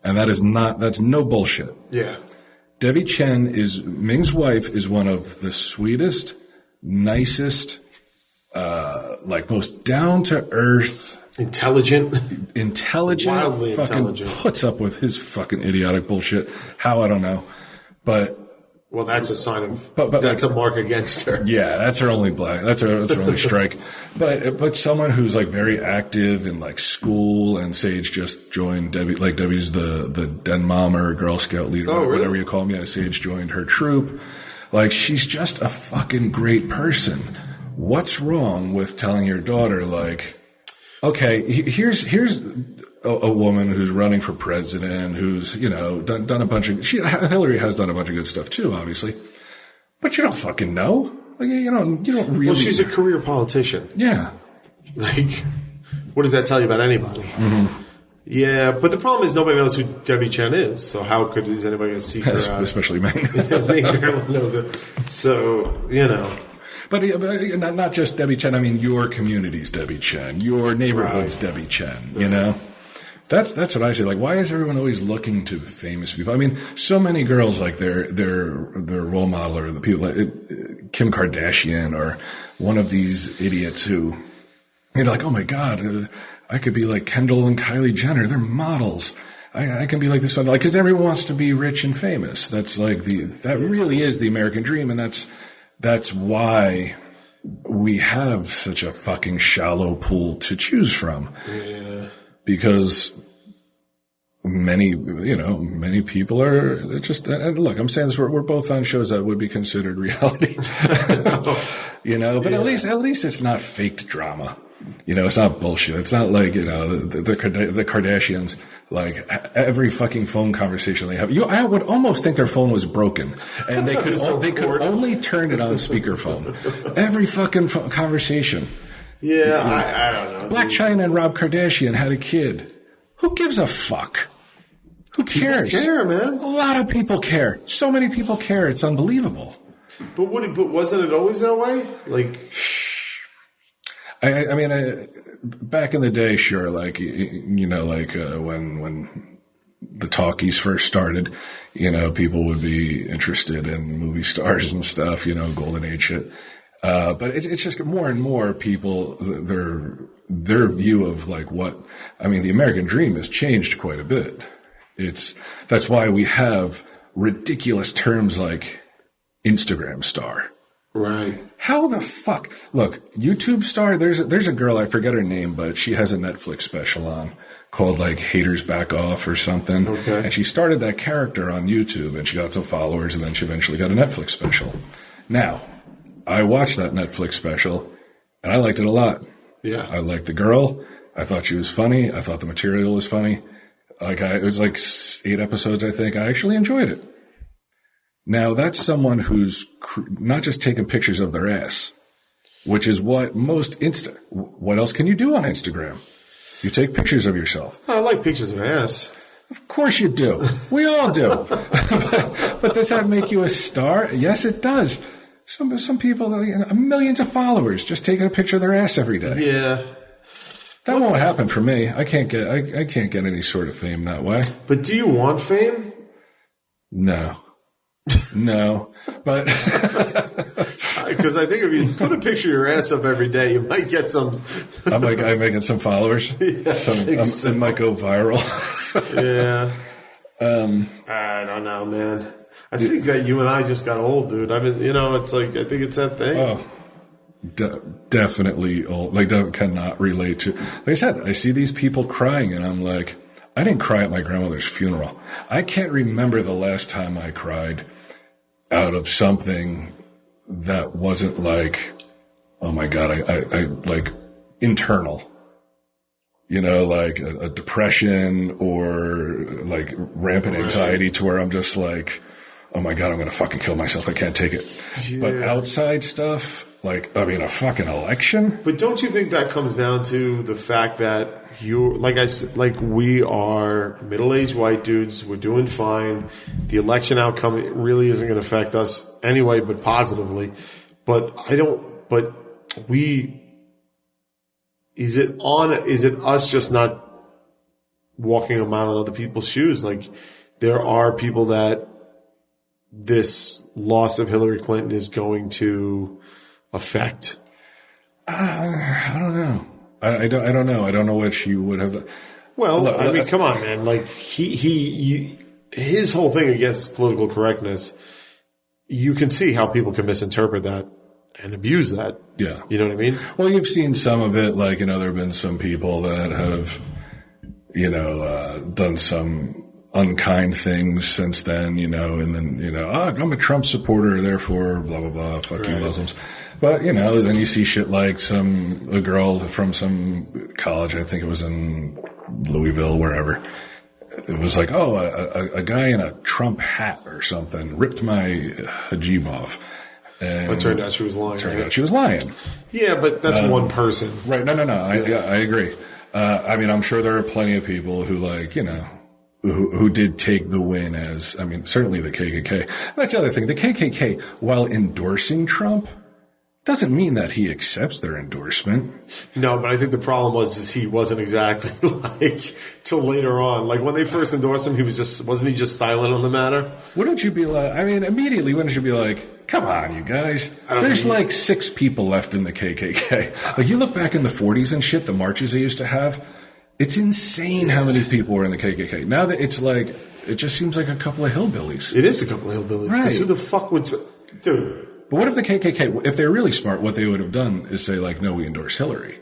And that's no bullshit. Yeah. Debbie Chen Ming's wife is one of the sweetest, nicest, most down to earth, intelligent, fucking wildly intelligent. Puts up with his fucking idiotic bullshit. How, I don't know. But well, that's a sign of that's a mark against her. Yeah, that's her only that's her only strike. But someone who's like very active in like school, and Sage just joined Debbie. Like Debbie's the den mom or Girl Scout leader, whatever you call them. Yeah, Sage joined her troop. Like, she's just a fucking great person. What's wrong with telling your daughter, like, okay, here's a woman who's running for president, who's, done a bunch of... Hillary has done a bunch of good stuff, too, obviously. But you don't fucking know. Like, you don't really... Well, she's a career politician. Yeah. Like, what does that tell you about anybody? Yeah, but the problem is nobody knows who Debbie Chen is. So how is anybody going to seek her out? Especially Ming. Ming barely knows her. So, But not just Debbie Chen. I mean, your community's Debbie Chen. Your neighborhood's Debbie Chen, you know? That's what I say. Like, why is everyone always looking to famous people? I mean, so many girls, like, their role model or the people, like Kim Kardashian or one of these idiots who, like, oh my God, I could be like Kendall and Kylie Jenner. They're models. I can be like this one. Like, cause everyone wants to be rich and famous. That's like that really is the American dream. And that's why we have such a fucking shallow pool to choose from. Yeah. Because many people are just, and look, I'm saying this, we're both on shows that would be considered reality, but at least it's not faked drama. It's not bullshit. It's not like, the Kardashians, like every fucking phone conversation they have. I would almost think their phone was broken and they could only turn it on speakerphone. Every fucking conversation. Yeah, I don't know. Black China and Rob Kardashian had a kid. Who gives a fuck? Who cares? People care, man. A lot of people care. So many people care. It's unbelievable. But wasn't it always that way? Like, I mean, back in the day, sure. Like, when the talkies first started, people would be interested in movie stars and stuff. Golden age shit. But it's just more and more people, their view of like the American dream has changed quite a bit. That's why we have ridiculous terms like Instagram star. Right. How the fuck? Look, YouTube star, there's a girl, I forget her name, but she has a Netflix special on called like Haters Back Off or something. Okay. And she started that character on YouTube and she got some followers and then she eventually got a Netflix special. Now, I watched that Netflix special and I liked it a lot. Yeah. I liked the girl. I thought she was funny. I thought the material was funny. It was like 8 episodes, I think. I actually enjoyed it. Now, that's someone who's not just taking pictures of their ass, which is what most what else can you do on Instagram? You take pictures of yourself. I like pictures of ass. Of course you do. We all do. But does that make you a star? Yes, it does. Some people, millions of followers, just taking a picture of their ass every day. Yeah. That won't happen for me. I can't get any sort of fame that way. But do you want fame? No, but because I think if you put a picture of your ass up every day, you might get some. I'm making some followers. Yeah, it might go viral. Yeah. I don't know, man. I think that you and I just got old, dude. It's like I think it's that thing. Oh. Definitely old. Like, cannot relate to. Like I said, I see these people crying, and I'm like, I didn't cry at my grandmother's funeral. I can't remember the last time I cried out of something that wasn't like, oh my God, I like internal. Like a depression or like rampant anxiety to where I'm just like, oh my God, I'm going to fucking kill myself. I can't take it. Yeah. But outside stuff, a fucking election. But don't you think that comes down to the fact that we are middle-aged white dudes. We're doing fine. The election outcome really isn't going to affect us anyway, but positively. Is it us just not walking a mile in other people's shoes? Like, there are people that this loss of Hillary Clinton is going to affect. I don't know. I don't know. I don't know what she would have. Well, come on, man. Like his whole thing against political correctness, you can see how people can misinterpret that and abuse that. Yeah. You know what I mean? Well, you've seen some of it. Like, there have been some people that have, done some unkind things since then, and then, I'm a Trump supporter, therefore, blah, blah, blah, fuck you Muslims. But, then you see shit like a girl from some college, I think it was in Louisville, wherever. It was like, a guy in a Trump hat or something ripped my hijab off. And it turned out she was lying. She was lying. Yeah, but that's one person. Right. No. I agree. I mean, I'm sure there are plenty of people who who did take the win as, I mean, certainly the KKK. That's the other thing. The KKK, while endorsing Trump, doesn't mean that he accepts their endorsement. No, but I think the problem is he wasn't exactly till later on. Like when they first endorsed him, wasn't he just silent on the matter? Wouldn't you be like, I mean, immediately wouldn't you be like, come on, you guys. There's like 6 people left in the KKK. Like you look back in the 40s and shit, the marches they used to have, it's insane how many people were in the KKK. Now that it's like, it just seems like a couple of hillbillies. It is a couple of hillbillies. Right. Who the fuck would... Dude... But what if the KKK, if they're really smart, what they would have done is say, like, no, we endorse Hillary.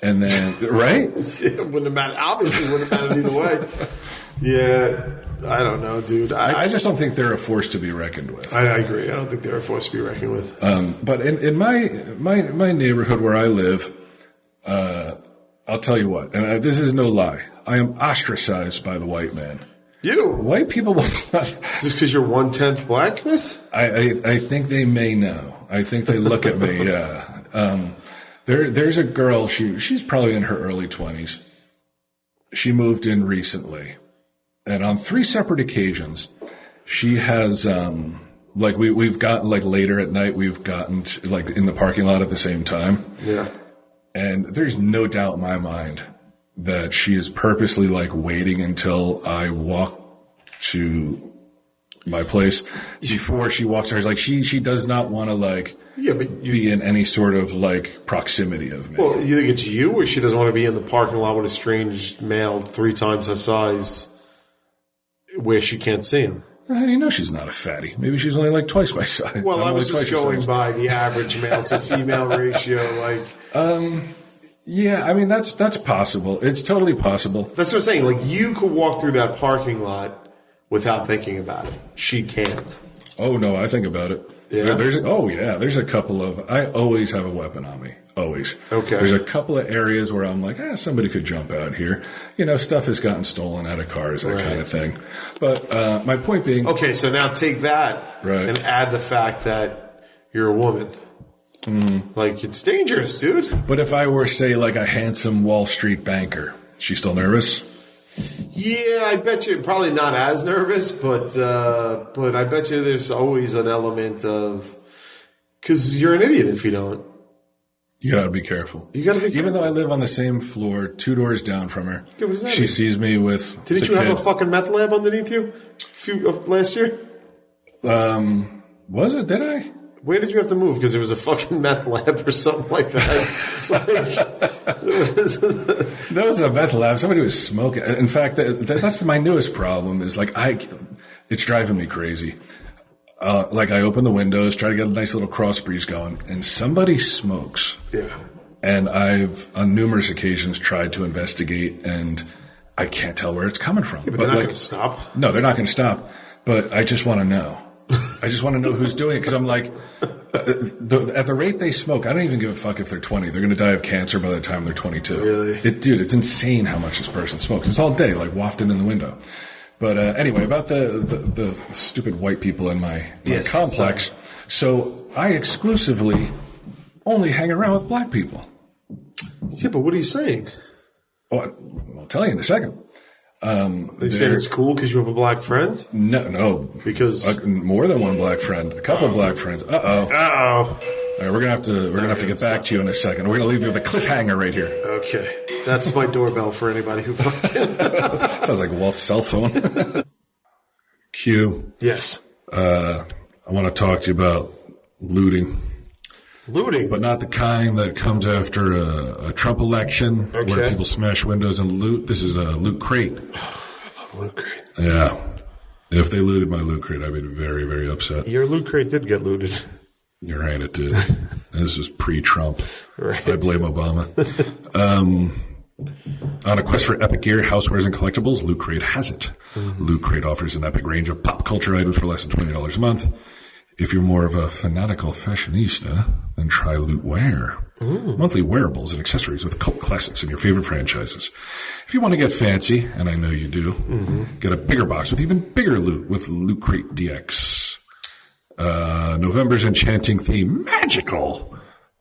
And then, right? It wouldn't have mattered. Obviously, wouldn't have mattered either way. Yeah, I don't know, dude. I just don't think they're a force to be reckoned with. I agree. I don't think they're a force to be reckoned with. But in my neighborhood where I live, I'll tell you what, and this is no lie, I am ostracized by the white man. You? White people... Is this because you're 1/10 blackness? I think they may know. I think they look at me, yeah. There's a girl, she's probably in her early 20s. She moved in recently. And on 3 separate occasions, she has, we've gotten, later at night, we've gotten, in the parking lot at the same time. Yeah. And there's no doubt in my mind that she is purposely waiting until I walk to my place before she walks there. It's like she does not want to be in any sort of proximity of me. Well, you think it's you, or she doesn't want to be in the parking lot with a strange male 3 times her size where she can't see him? How do you know she's not a fatty? Maybe she's only twice my size. Well, I was just going by the average male to female ratio, Yeah, I mean, that's possible. It's totally possible. That's what I'm saying. You could walk through that parking lot without thinking about it. She can't. Oh, no, I think about it. Yeah? There's a couple of... I always have a weapon on me. Always. Okay. There's a couple of areas where I'm like, somebody could jump out here. Stuff has gotten stolen out of cars, that kind of thing. But my point being... Okay, so now take that and add the fact that you're a woman. It's dangerous, dude. But if I were, say, a handsome Wall Street banker, she's still nervous? Yeah, I bet you probably not as nervous, but I bet you there's always an element of, because you're an idiot if you don't. You gotta be careful. Even though I live on the same floor, 2 doors down from her, dude, what does that she mean? Sees me with. Didn't you have a fucking meth lab underneath you last year? Was it? Did I? Where did you have to move? Because it was a fucking meth lab or something like that. That was a meth lab. Somebody was smoking. In fact, that's my newest problem is it's driving me crazy. I open the windows, try to get a nice little cross breeze going, and somebody smokes. Yeah. And I've, on numerous occasions, tried to investigate, and I can't tell where it's coming from. Yeah, but they're not going to stop. No, they're not going to stop. But I just want to know. I just want to know who's doing it, because I'm like, at the rate they smoke, I don't even give a fuck if they're 20. They're going to die of cancer by the time they're 22. Really? Dude, it's insane how much this person smokes. It's all day, wafting in the window. But anyway, about the stupid white people in my complex. So I exclusively only hang around with black people. Yeah, but what are you saying? Oh, I'll tell you in a second. They saying it's cool because you have a black friend? No. Because more than one black friend. A couple of black friends. Uh-oh. Uh-oh. All right, we're gonna have to get back to you in a second. We're gonna leave you with a cliffhanger right here. Okay. That's my doorbell for anybody who fucking sounds like Walt's cell phone. Q. Yes. I want to talk to you about looting. Looting? But not the kind that comes after a Trump election where people smash windows and loot. This is a loot crate. I love loot crate. Yeah. If they looted my loot crate, I'd be very, very upset. Your loot crate did get looted. You're right, it did. This is pre-Trump. Right. I blame Obama. On a quest for epic gear, housewares, and collectibles, Loot Crate has it. Mm-hmm. Loot Crate offers an epic range of pop culture items for less than $20 a month. If you're more of a fanatical fashionista, then try Loot Wear. Monthly wearables and accessories with cult classics and your favorite franchises. If you want to get fancy, and I know you do, get a bigger box with even bigger loot with Loot Crate DX. November's enchanting theme, magical.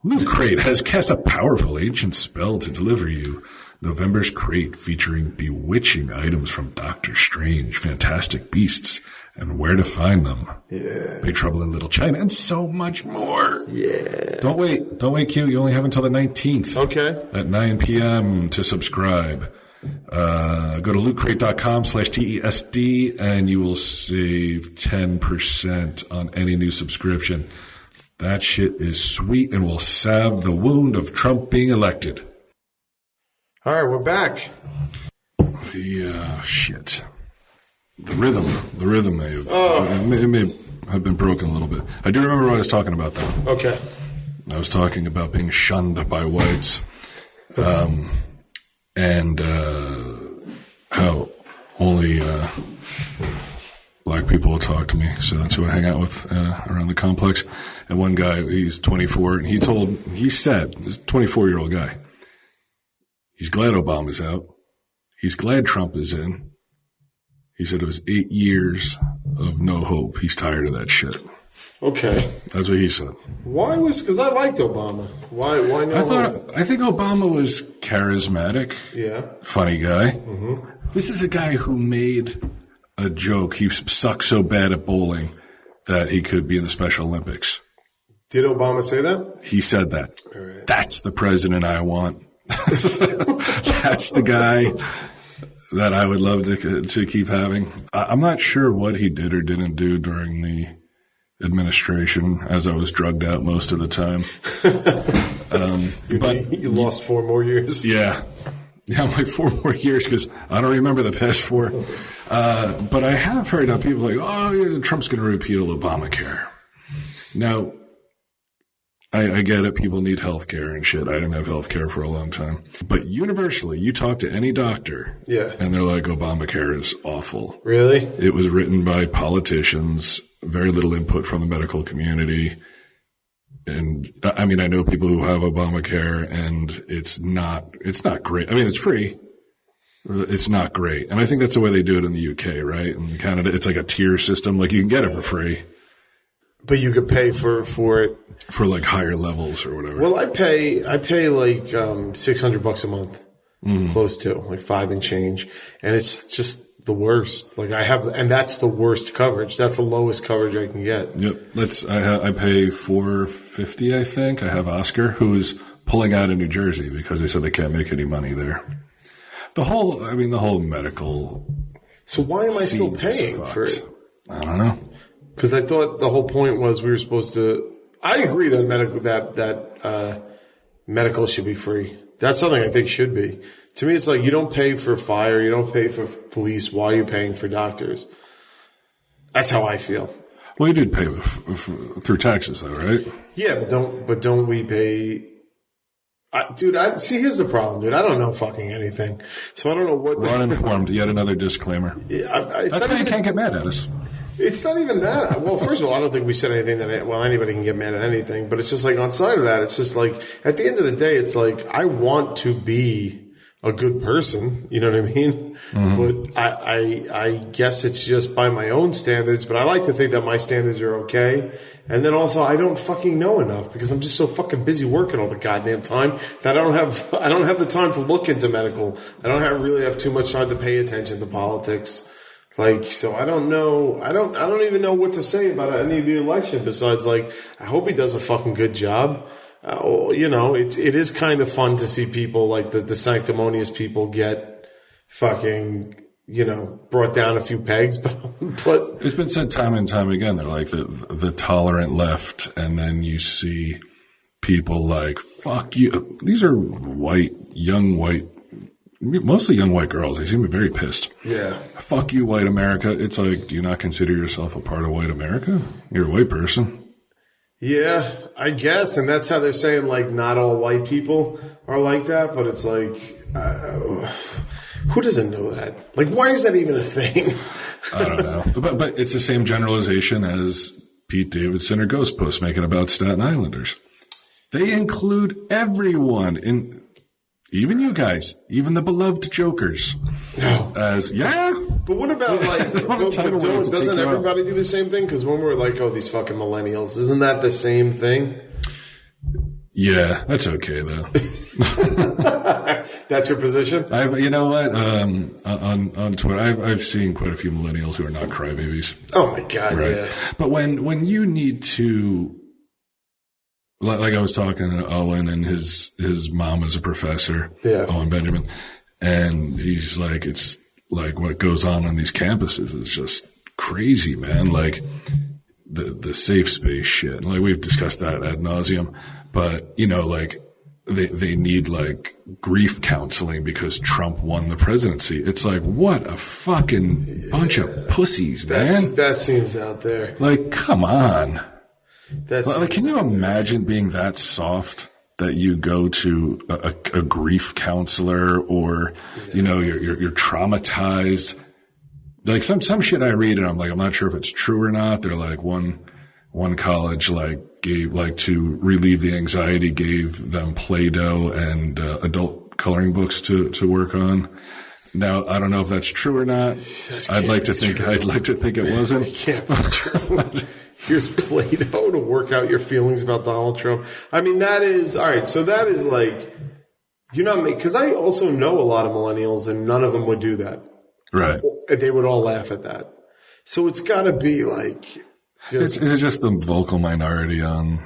Loot Crate has cast a powerful ancient spell to deliver you November's Crate featuring bewitching items from Doctor Strange, Fantastic Beasts, and Where to Find Them. Yeah. Big Trouble in Little China, and so much more. Yeah. Don't wait, Q. You only have until the 19th. Okay. At 9 p.m. to subscribe. Go to lootcrate.com/TESD and you will save 10% on any new subscription. That shit is sweet and will salve the wound of Trump being elected. All right, we're back. Shit. The rhythm may have been broken a little bit. I do remember what I was talking about, though. Okay. I was talking about being shunned by whites, and how only black people will talk to me. So that's who I hang out with around the complex. And one guy, he's 24, and he said, this 24-year-old guy, he's glad Obama's out. He's glad Trump is in. He said it was 8 years of no hope. He's tired of that shit. Okay. That's what he said. Why because I liked Obama. Why no? I think Obama was charismatic. Yeah. Funny guy. Mm-hmm. This is a guy who made a joke. He sucked so bad at bowling that he could be in the Special Olympics. Did Obama say that? He said that. All right. That's the president I want. That's the guy that I would love to keep having. I'm not sure what he did or didn't do during the administration, as I was drugged out most of the time. But you lost 4 more years. Yeah, I'm like 4 more years because I don't remember the past 4. But I have heard now people like, oh, yeah, Trump's going to repeal Obamacare. Now, I get it. People need health care and shit. I didn't have health care for a long time. But universally, you talk to any doctor, and they're like, Obamacare is awful. Really? It was written by politicians, very little input from the medical community. And I mean, I know people who have Obamacare, and it's not great. I mean, it's free. It's not great. And I think that's the way they do it in the UK, right? In Canada, it's like a tier system. Like you can get it for free. But you could pay for it for like higher levels or whatever. Well, I pay like $600 a month, close to like 5 and change, and it's just the worst. Like and that's the worst coverage. That's the lowest coverage I can get. Yep, I pay $450. I think I have Oscar, who's pulling out of New Jersey because they said they can't make any money there. The whole medical. So why am I still paying for it? I don't know. Because I thought the whole point was we were supposed to. I agree that medical should be free. That's something I think should be. To me, it's like you don't pay for fire, you don't pay for police. Why are you paying for doctors? That's how I feel. Well, you did pay through taxes, though, right? Yeah, but don't we pay? See, here's the problem, dude. I don't know fucking anything, so I don't know what. Uninformed. Yet another disclaimer. Yeah, that's why you can't get mad at us. It's not even that. Well, first of all, I don't think we said anything anybody can get mad at anything. But it's just like on side of that, it's just like at the end of the day, it's like I want to be a good person. You know what I mean? Mm-hmm. But I guess it's just by my own standards. But I like to think that my standards are okay. And then also, I don't fucking know enough because I'm just so fucking busy working all the goddamn time that I don't have the time to look into medical. I don't really have too much time to pay attention to politics. Like, so I don't know. I don't even know what to say about any of the election besides like, I hope he does a fucking good job. It is kind of fun to see people like the sanctimonious people get fucking, brought down a few pegs, but it's been said time and time again. They're like the tolerant left. And then you see people like, fuck you. These are mostly young white girls. They seem to be very pissed. Yeah. Fuck you, white America. It's like, do you not consider yourself a part of white America? You're a white person. Yeah, I guess. And that's how they're saying, like, not all white people are like that. But it's like, who doesn't know that? Like, why is that even a thing? I don't know. But it's the same generalization as Pete Davidson or Ghost Post making about Staten Islanders. They include everyone in... Even you guys, even the beloved jokers. No. But what about doesn't everybody do the same thing? Because when we're like, oh, these fucking millennials, isn't that the same thing? Yeah, that's okay though. That's your position? You know what? On Twitter, I've seen quite a few millennials who are not crybabies. Oh my God, right? yeah. But when you need to, like I was talking to Owen, and his mom is a professor, Owen Benjamin, and he's like, it's like what goes on these campuses is just crazy, man. Like the safe space shit. Like we've discussed that ad nauseum, but you know, like. They need like grief counseling because Trump won the presidency. It's like, what a fucking bunch of pussies, man. That seems out there. Like, come on. Like, can you imagine being that soft that you go to a grief counselor or, you know, you're traumatized? Like some shit I read and I'm like, I'm not sure if it's true or not. They're like one college gave to relieve the anxiety, gave them Play-Doh and adult coloring books to work on. Now I don't know if that's true or not. I'd like to think it wasn't. It can't be true. Here's Play-Doh to work out your feelings about Donald Trump. I mean, that is all right. So that is like you're not because I also know a lot of millennials and none of them would do that. Right. They would all laugh at that. So it's got to be like. Is it just the vocal minority on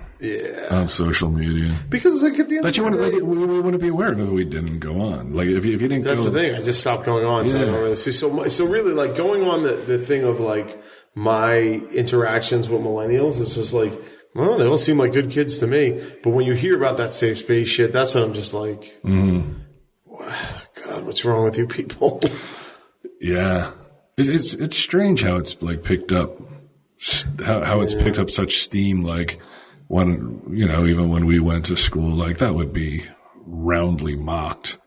social media? Because like at the end that you wouldn't we wouldn't be aware of if we didn't go on. Like if you didn't. That's the thing. I just stopped going on. Yeah. So I don't really see. So really, like going on the thing of like my interactions with millennials, it's just like, well, they all seem like good kids to me. But when you hear about that safe space shit, that's when I'm just like, God, what's wrong with you people? Yeah, it's strange how it's like picked up. How it's picked up such steam, like when, you know, even when we went to school, like that would be roundly mocked.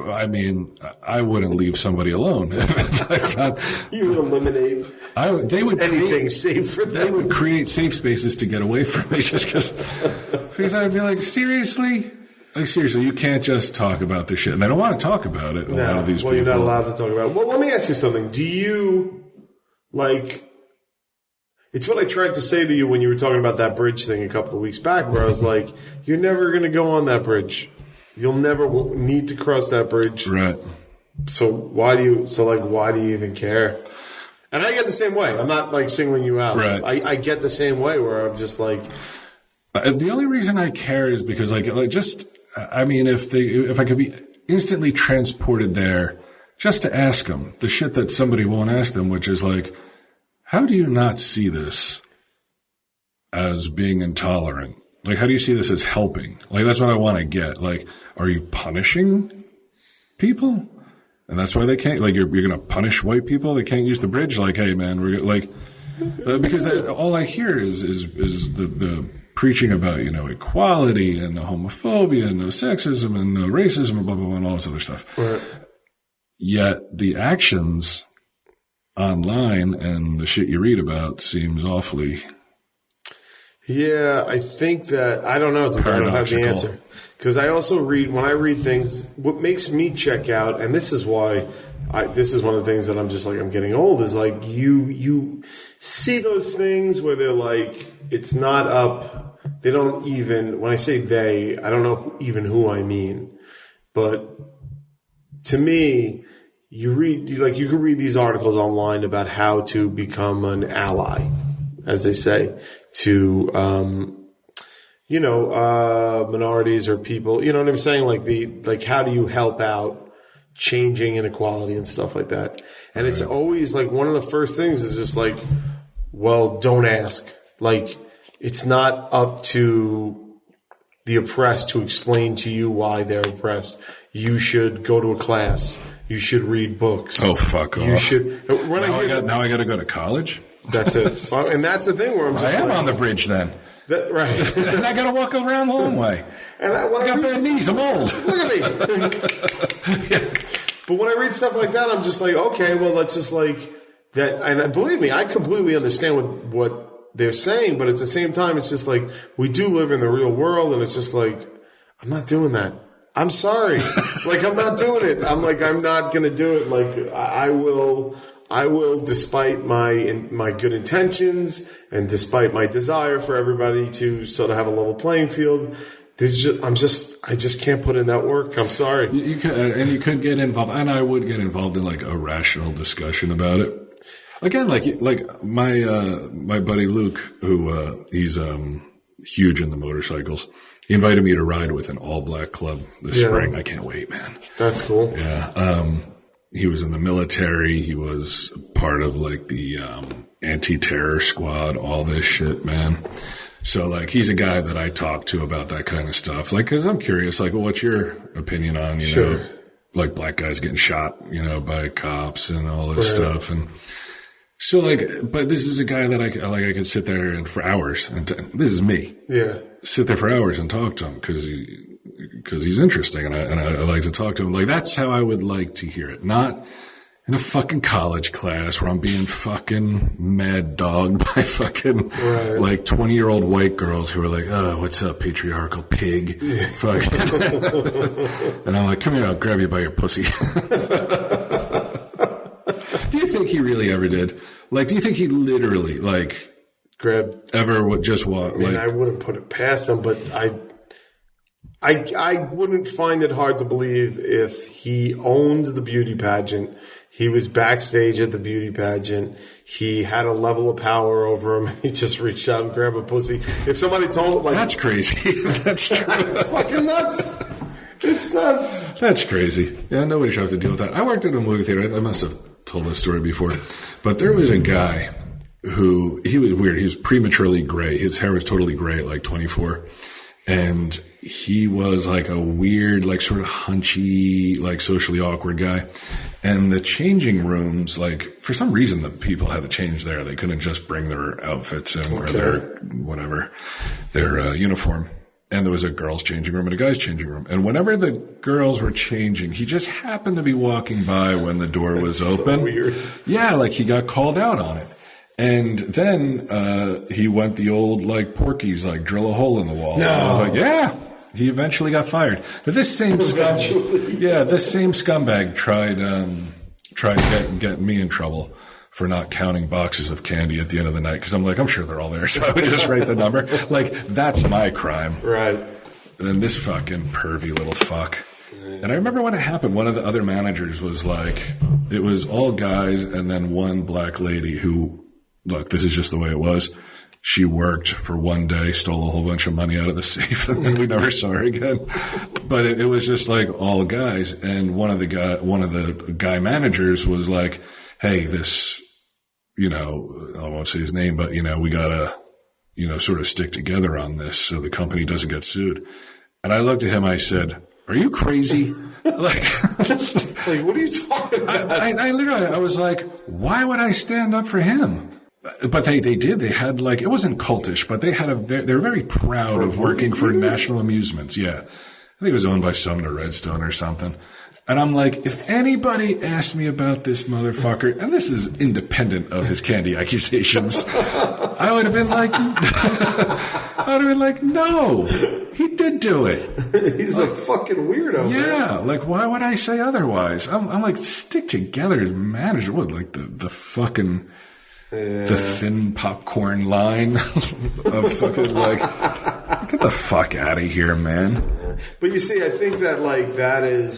I mean, I wouldn't leave somebody alone. You would eliminate they would anything safe for them. They would create safe spaces to get away from me just because I'd be like, seriously? Like, seriously, you can't just talk about this shit. And they don't want to talk about it, a lot of these people. Well, you're not allowed to talk about it. Well, let me ask you something. Do you, like... It's what I tried to say to you when you were talking about that bridge thing a couple of weeks back, where I was like, you're never going to go on that bridge. You'll never need to cross that bridge. Right. So why do you even care? And I get the same way. I'm not like singling you out. Right. I get the same way where I'm just like. The only reason I care is because I mean, if I could be instantly transported there just to ask them the shit that somebody won't ask them, which is like, how do you not see this as being intolerant? Like, how do you see this as helping? Like, that's what I want to get. Like, are you punishing people? And that's why they can't, like, you're going to punish white people? They can't use the bridge? Like, hey, man, we're like, because all I hear is the preaching about, you know, equality and no homophobia and no sexism and no racism and blah, blah, blah, and all this other stuff. Right. Yet the actions online and the shit you read about seems awfully. Yeah, I think that I don't know. I don't have the answer because I also read when I read things. What makes me check out, and this is why this is one of the things that I'm just like I'm getting old. Is like you see those things where they're like it's not up. They don't even when I say they, I don't know even who I mean, but to me. You can read these articles online about how to become an ally, as they say, to, minorities or people, you know what I'm saying? Like how do you help out changing inequality and stuff like that? And it's always like one of the first things is just like, well, don't ask. Like, it's not up to the oppressed to explain to you why they're oppressed. You should go to a class. You should read books. Oh, fuck off. You should. Now I got to go to college? That's it. And that's the thing where I'm just I am on the bridge then. Right. And I got to walk around the long way. And I got bad knees. I'm old. Look at me. But when I read stuff like that, I'm just like, okay, well, that's just like that. And believe me, I completely understand what they're saying. But at the same time, it's just like we do live in the real world. And it's just like, I'm not doing that. I'm sorry. Like, I'm not doing it. I'm not going to do it. Like, I will, despite my good intentions and despite my desire for everybody to sort of have a level playing field, I just can't put in that work. I'm sorry. You could get involved, and I would get involved in like a rational discussion about it. Again, like my buddy Luke, who he's huge in the motorcycles. He invited me to ride with an all-black club this spring. I can't wait, man. That's cool. Yeah. He was in the military. He was part of like the anti-terror squad, all this shit, man. So like he's a guy that I talk to about that kind of stuff. Like, cause I'm curious, like, well, what's your opinion on, you know, like black guys getting shot, you know, by cops and all this stuff. And so like, but this is a guy that I could sit there and for hours and this is me. Yeah. Sit there for hours and talk to him because he's interesting and I like to talk to him. Like that's how I would like to hear it. Not in a fucking college class where I'm being fucking mad dogged by fucking like 20-year-old white girls who are like, oh, what's up, patriarchal pig? Yeah. Fucking. And I'm like, come here, I'll grab you by your pussy. Do you think he really ever did? Like, do you think he literally like grabbed ever would just walk? I mean, like, I wouldn't put it past him, but I wouldn't find it hard to believe if he owned the beauty pageant, he was backstage at the beauty pageant, he had a level of power over him, and he just reached out and grabbed a pussy. If somebody told him, like, that's crazy. That's true. It's fucking nuts. It's nuts. That's crazy. Yeah, nobody should have to deal with that. I worked at a movie theater. I must have told this story before, but there was a guy who, he was weird. He was prematurely gray. His hair was totally gray at like 24. And he was like a weird, like sort of hunchy, like socially awkward guy. And the changing rooms, like for some reason the people had to change there. They couldn't just bring their outfits in or their, whatever, their uniform. And there was a girls' changing room and a guys' changing room. And whenever the girls were changing, he just happened to be walking by when the door was open. So weird. Yeah, like he got called out on it. And then he went the old, like, Porky's, like, drill a hole in the wall. No. And I was like, yeah. He eventually got fired. But this same scumbag tried to get me in trouble for not counting boxes of candy at the end of the night. Because I'm like, I'm sure they're all there. So I would just write the number. Like, that's my crime. Right. And then this fucking pervy little fuck. And I remember when it happened, one of the other managers was like, it was all guys and then one black lady who, look, this is just the way it was. She worked for one day, stole a whole bunch of money out of the safe, and then we never saw her again. But it was just like all guys. And one of the guy managers was like, hey, this, you know, I won't say his name, but, you know, we gotta, you know, sort of stick together on this so the company doesn't get sued. And I looked at him, I said, are you crazy? Like, what are you talking about? I was like, why would I stand up for him? But they did. They had like, it wasn't cultish, but they had they're very proud of working for National Amusements. Yeah. I think it was owned by Sumner Redstone or something. And I'm like, if anybody asked me about this motherfucker, and this is independent of his candy accusations, I would have been like, no, he did do it. He's a fucking weirdo. Yeah. Man. Like, why would I say otherwise? I'm like, stick together as manager. What, like the fucking, the thin popcorn line of fucking like, get the fuck out of here, man. But you see, I think that like that is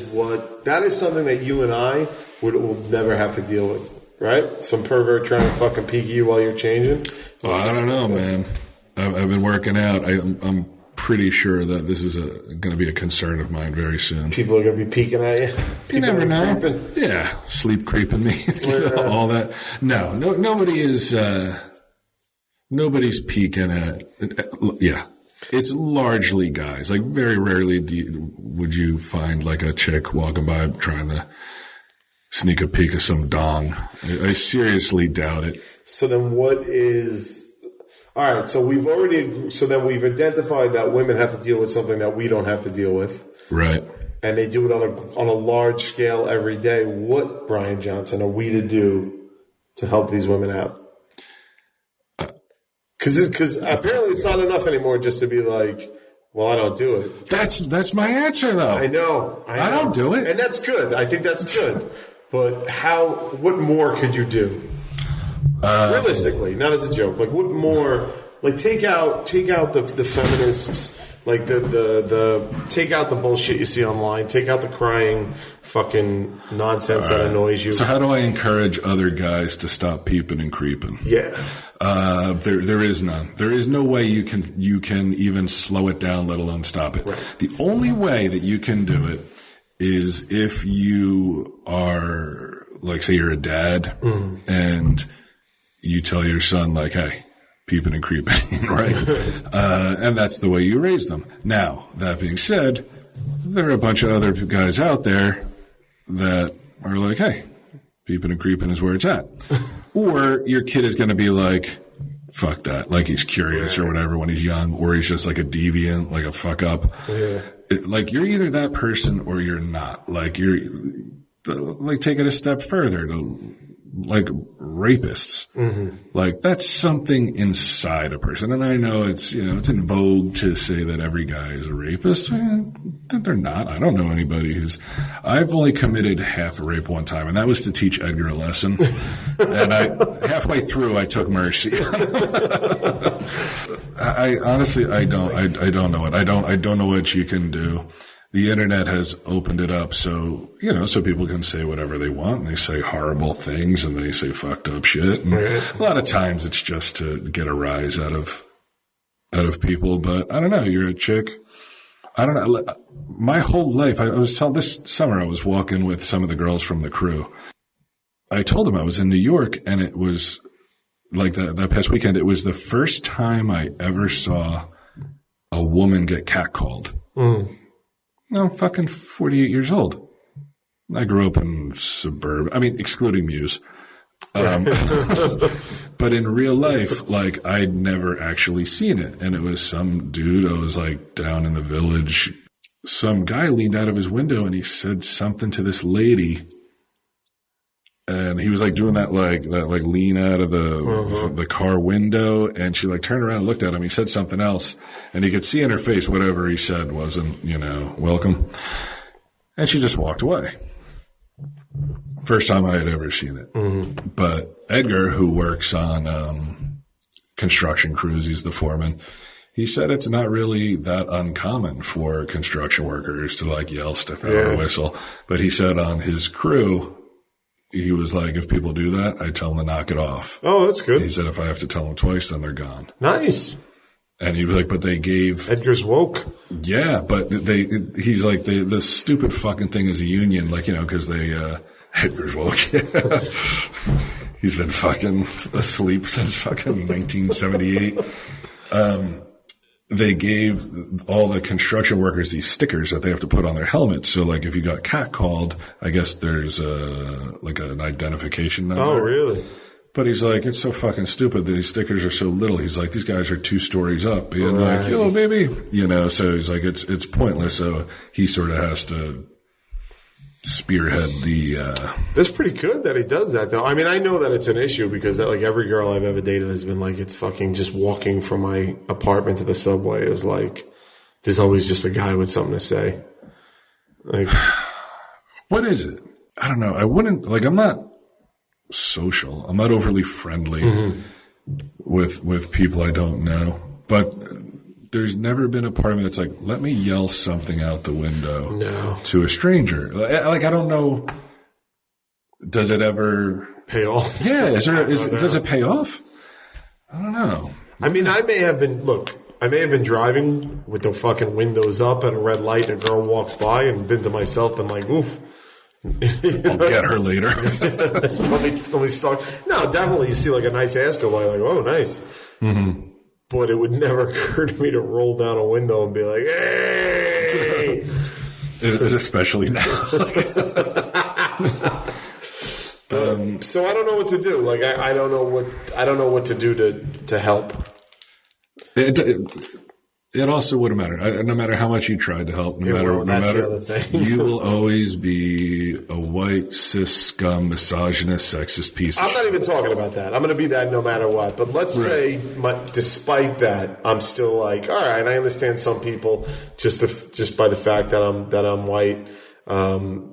something that you and I will never have to deal with, right? Some pervert trying to fucking peek you while you're changing. Well, I don't know, man. I've been working out. I'm pretty sure that this is going to be a concern of mine very soon. People are going to be peeking at you. You never know. Creeping. Yeah, sleep creeping me. All that. No, nobody is. Nobody's peeking at. Yeah. It's largely guys. Like, very rarely would you find, like, a chick walking by trying to sneak a peek of some dong. I seriously doubt it. So then what is... All right, so we've identified that women have to deal with something that we don't have to deal with. Right. And they do it on a large scale every day. What, Brian Johnson, are we to do to help these women out? Because apparently it's not enough anymore just to be like, well, I don't do it. That's my answer, though. I know. I don't do it. And that's good. I think that's good. But what more could you do? Realistically, not as a joke. Like, what more, like take out the feminists, like the take out the bullshit you see online, take out the crying fucking nonsense that annoys you. So how do I encourage other guys to stop peeping and creeping? Yeah. There is none. There is no way you can even slow it down, let alone stop it. Right. The only way that you can do it is if you are, like, say you're a dad and you tell your son, like, hey, peeping and creeping, right? And that's the way you raise them. Now, that being said, there are a bunch of other guys out there that are like, hey, peeping and creeping is where it's at. Or your kid is going to be like, fuck that. Like he's curious or whatever when he's young, or he's just like a deviant, like a fuck up. Yeah. Like you're either that person or you're not. Like you're, like take it a step further to like rapists. Like that's something inside a person. And I know it's, it's in vogue to say that every guy is a rapist. They're not. I don't know anybody I've only committed half a rape one time, and that was to teach Edgar a lesson. And halfway through I took mercy. I honestly, I don't know it. I don't know what you can do. The internet has opened it up so people can say whatever they want, and they say horrible things and they say fucked up shit. And a lot of times it's just to get a rise out of people. But I don't know. You're a chick. I don't know. My whole life, I was telling this summer, I was walking with some of the girls from the crew. I told them I was in New York, and it was like that past weekend. It was the first time I ever saw a woman get catcalled. I'm fucking 48 years old. I grew up in suburb. I mean, excluding Muse. But in real life, like, I'd never actually seen it. And it was some dude, I was like down in the village. Some guy leaned out of his window and he said something to this lady. And he was like doing that lean out of the car window, and she like turned around and looked at him. He said something else, and he could see in her face whatever he said wasn't, welcome. And she just walked away. First time I had ever seen it. But Edgar, who works on construction crews, he's the foreman. He said it's not really that uncommon for construction workers to like yell stuff out or whistle. But he said on his crew, he was like, if people do that, I tell them to knock it off. Oh, that's good. He said if I have to tell them twice, then they're gone. Nice. And he was like, but they gave... Edgar's woke. Yeah, but he's like, the stupid fucking thing is a union, like, because they... Edgar's woke. He's been fucking asleep since fucking 1978. They gave all the construction workers these stickers that they have to put on their helmets. So, like, if you got catcalled, I guess there's like an identification number. Oh, really? But he's like, it's so fucking stupid. These stickers are so little. He's like, these guys are 2 stories up. Being like, yo, baby. So he's like, it's pointless. So he sort of has to spearhead the... That's pretty good that he does that, though. I mean, I know that it's an issue because, like, every girl I've ever dated has been like, it's fucking just walking from my apartment to the subway is like, there's always just a guy with something to say. Like, what is it? I don't know. I wouldn't, like, I'm not social. I'm not overly friendly with people I don't know. But there's never been a part of me that's like, let me yell something out the window to a stranger. Like, I don't know. Does it ever pay off? Yeah. Does it pay off? I don't know. I mean, I may have been driving with the fucking windows up at a red light and a girl walks by and been to myself and like, oof. I'll get her later. let me start. No, definitely you see like a nice ass go by, like, oh, nice. But it would never occur to me to roll down a window and be like, hey. It is especially now. So I don't know what to do. Like I don't know what to do to help. It also wouldn't matter. No matter how much you tried to help, no matter, you will always be a white, cis, scum, misogynist, sexist piece of shit. I'm not even talking about that. I'm going to be that no matter what. But let's say, despite that, I'm still like, all right, I understand some people just by the fact that I'm white,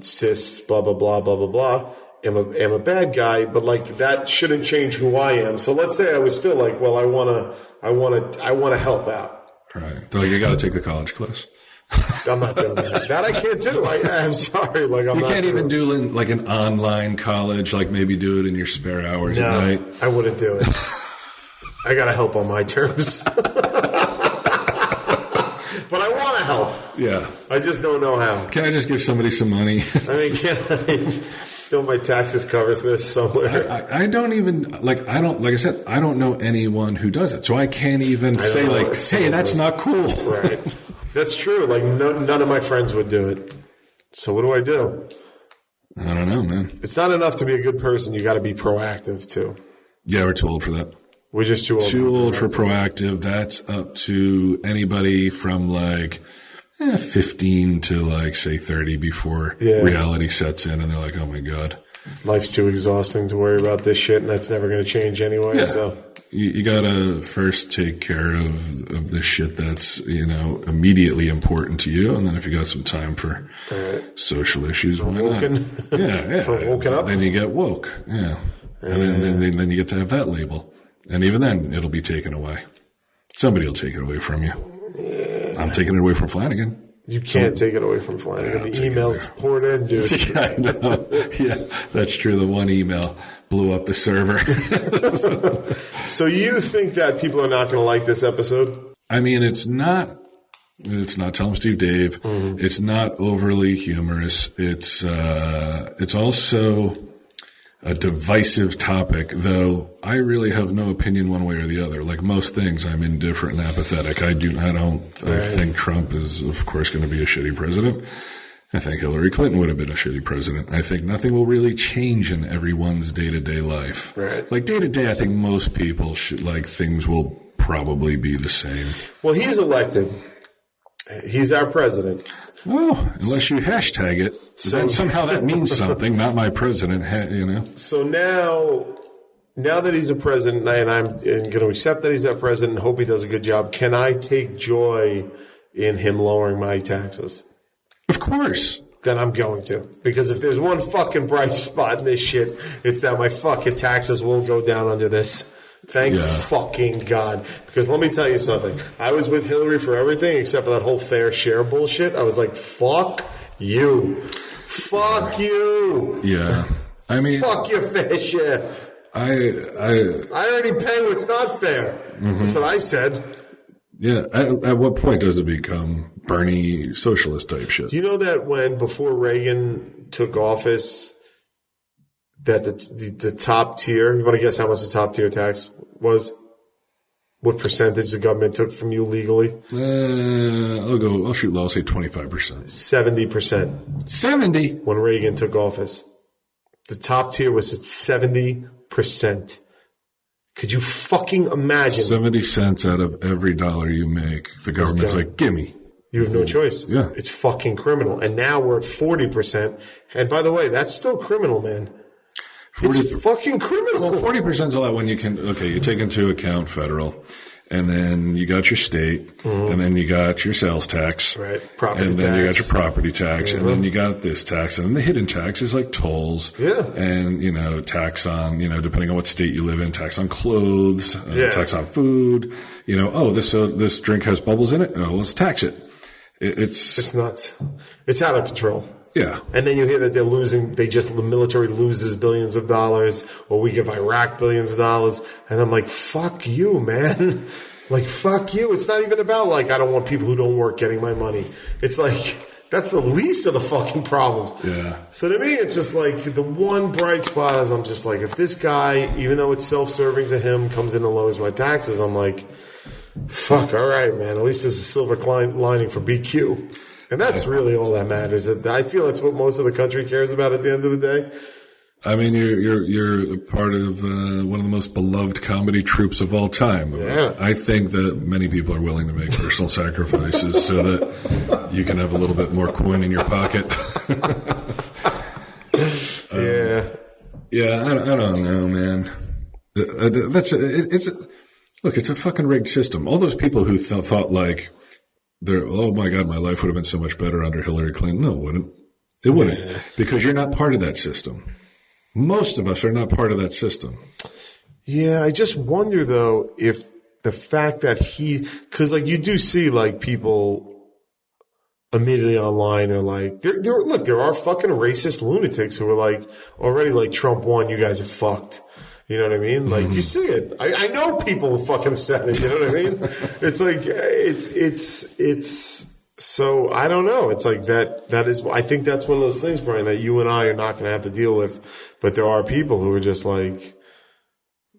cis, blah, blah, blah, blah, blah, blah. am a bad guy, but like that shouldn't change who I am. So let's say I was still like, well, I want to help out. Right. They're like, you got to take a college class. I'm not doing that. That I can't do. I'm sorry. Like I'm you not can't even do like an online college, like maybe do it in your spare hours at night. I wouldn't do it. I got to help on my terms. But I want to help. Yeah. I just don't know how. Can I just give somebody some money? I mean, can I? Don't my taxes covers this somewhere? I don't even like I said, I don't know anyone who does it, so I can't even say like, hey, that's not cool. Right. That's true. Like none of my friends would do it. So what do I do? I don't know, man. It's not enough to be a good person. You got to be proactive too. Yeah, we're too old for that. We're just too old. Too old for proactive. That's up to anybody from like 15 to like say 30 before reality sets in, and they're like, oh my god, life's too exhausting to worry about this shit, and that's never going to change anyway. Yeah. So you gotta first take care of the shit that's immediately important to you, and then if you got some time for social issues, why not? Yeah. For woken up, then you get woke. Yeah, and then you get to have that label, and even then it'll be taken away. Somebody will take it away from you. Yeah. I'm taking it away from Flanagan. You can't take it away from Flanagan. The emails poured in, dude. Yeah, I know. Yeah, that's true. The one email blew up the server. So you think that people are not going to like this episode? I mean, it's not Tell 'em Steve Dave. Mm-hmm. It's not overly humorous. It's also a divisive topic, though I really have no opinion one way or the other. Like most things, I'm indifferent and apathetic. I think Trump is, of course, going to be a shitty president. I think Hillary Clinton would have been a shitty president. I think nothing will really change in everyone's day-to-day life. Right. Like day-to-day, I think most people things will probably be the same. Well, he's elected. He's our president. Well, unless you hashtag it, then somehow that means something. Not my president, So now that he's a president, and I'm going to accept that he's our president and hope he does a good job, can I take joy in him lowering my taxes? Of course. Then I'm going to. Because if there's one fucking bright spot in this shit, it's that my fucking taxes will go down under this. Thank fucking God. Because let me tell you something. I was with Hillary for everything except for that whole fair share bullshit. I was like, fuck you. Fuck you. Yeah. I mean, fuck your fair share. I already pay what's not fair. Mm-hmm. That's what I said. Yeah. At what point does it become Bernie socialist type shit? Do you know that before Reagan took office, that the top tier, you want to guess how much the top tier tax was? What percentage the government took from you legally? I'll shoot low. I'll say 25%. 70%. 70? When Reagan took office. The top tier was at 70%. Could you fucking imagine? 70 cents out of every dollar you make. The government's like, gimme. You have no choice. Yeah. It's fucking criminal. And now we're at 40%. And by the way, that's still criminal, man. It's fucking criminal. Well, 40% is all that when you take into account federal, and then you got your state, and then you got your sales tax, right? And then you got your property tax, and then you got this tax, and then the hidden tax is like tolls, and tax on depending on what state you live in, tax on clothes, tax on food. This drink has bubbles in it. Oh, let's tax it. It's nuts. It's out of control. Yeah. And then you hear that the military loses billions of dollars, or we give Iraq billions of dollars. And I'm like, fuck you, man. Like, fuck you. It's not even about like, I don't want people who don't work getting my money. It's like, that's the least of the fucking problems. Yeah. So to me, it's just like the one bright spot is I'm just like, if this guy, even though it's self-serving to him, comes in and lowers my taxes, I'm like, fuck, all right, man. At least there's a silver lining for BQ. And that's really all that matters. I feel that's what most of the country cares about at the end of the day. I mean, you're a part of one of the most beloved comedy troupes of all time. Yeah. I think that many people are willing to make personal sacrifices so that you can have a little bit more coin in your pocket. Yeah, I don't know, man. It's a fucking rigged system. All those people who thought like, oh my God, my life would have been so much better under Hillary Clinton. No, it wouldn't. It wouldn't. Because you're not part of that system. Most of us are not part of that system. Yeah, I just wonder though if the fact that because like you do see like people immediately online are like, there are fucking racist lunatics who are like already like Trump won, you guys are fucked. You know what I mean? Like you see it. I know people fucking have said it. You know what I mean? It's like it's. So I don't know. It's like that is. I think that's one of those things, Brian, that you and I are not going to have to deal with. But there are people who are just like,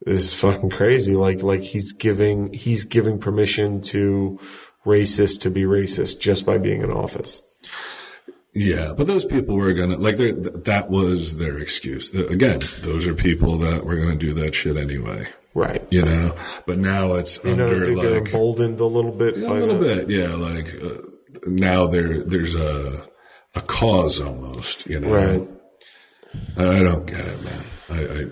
this is fucking crazy. Like he's giving permission to racists to be racist just by being in office. Yeah, but those people were gonna that was their excuse. Again, those are people that were gonna do that shit anyway, right? You know, but now it's they're emboldened a little bit. Yeah, a little bit, yeah. Like now there's a cause almost, you know. Right. I don't get it, man. I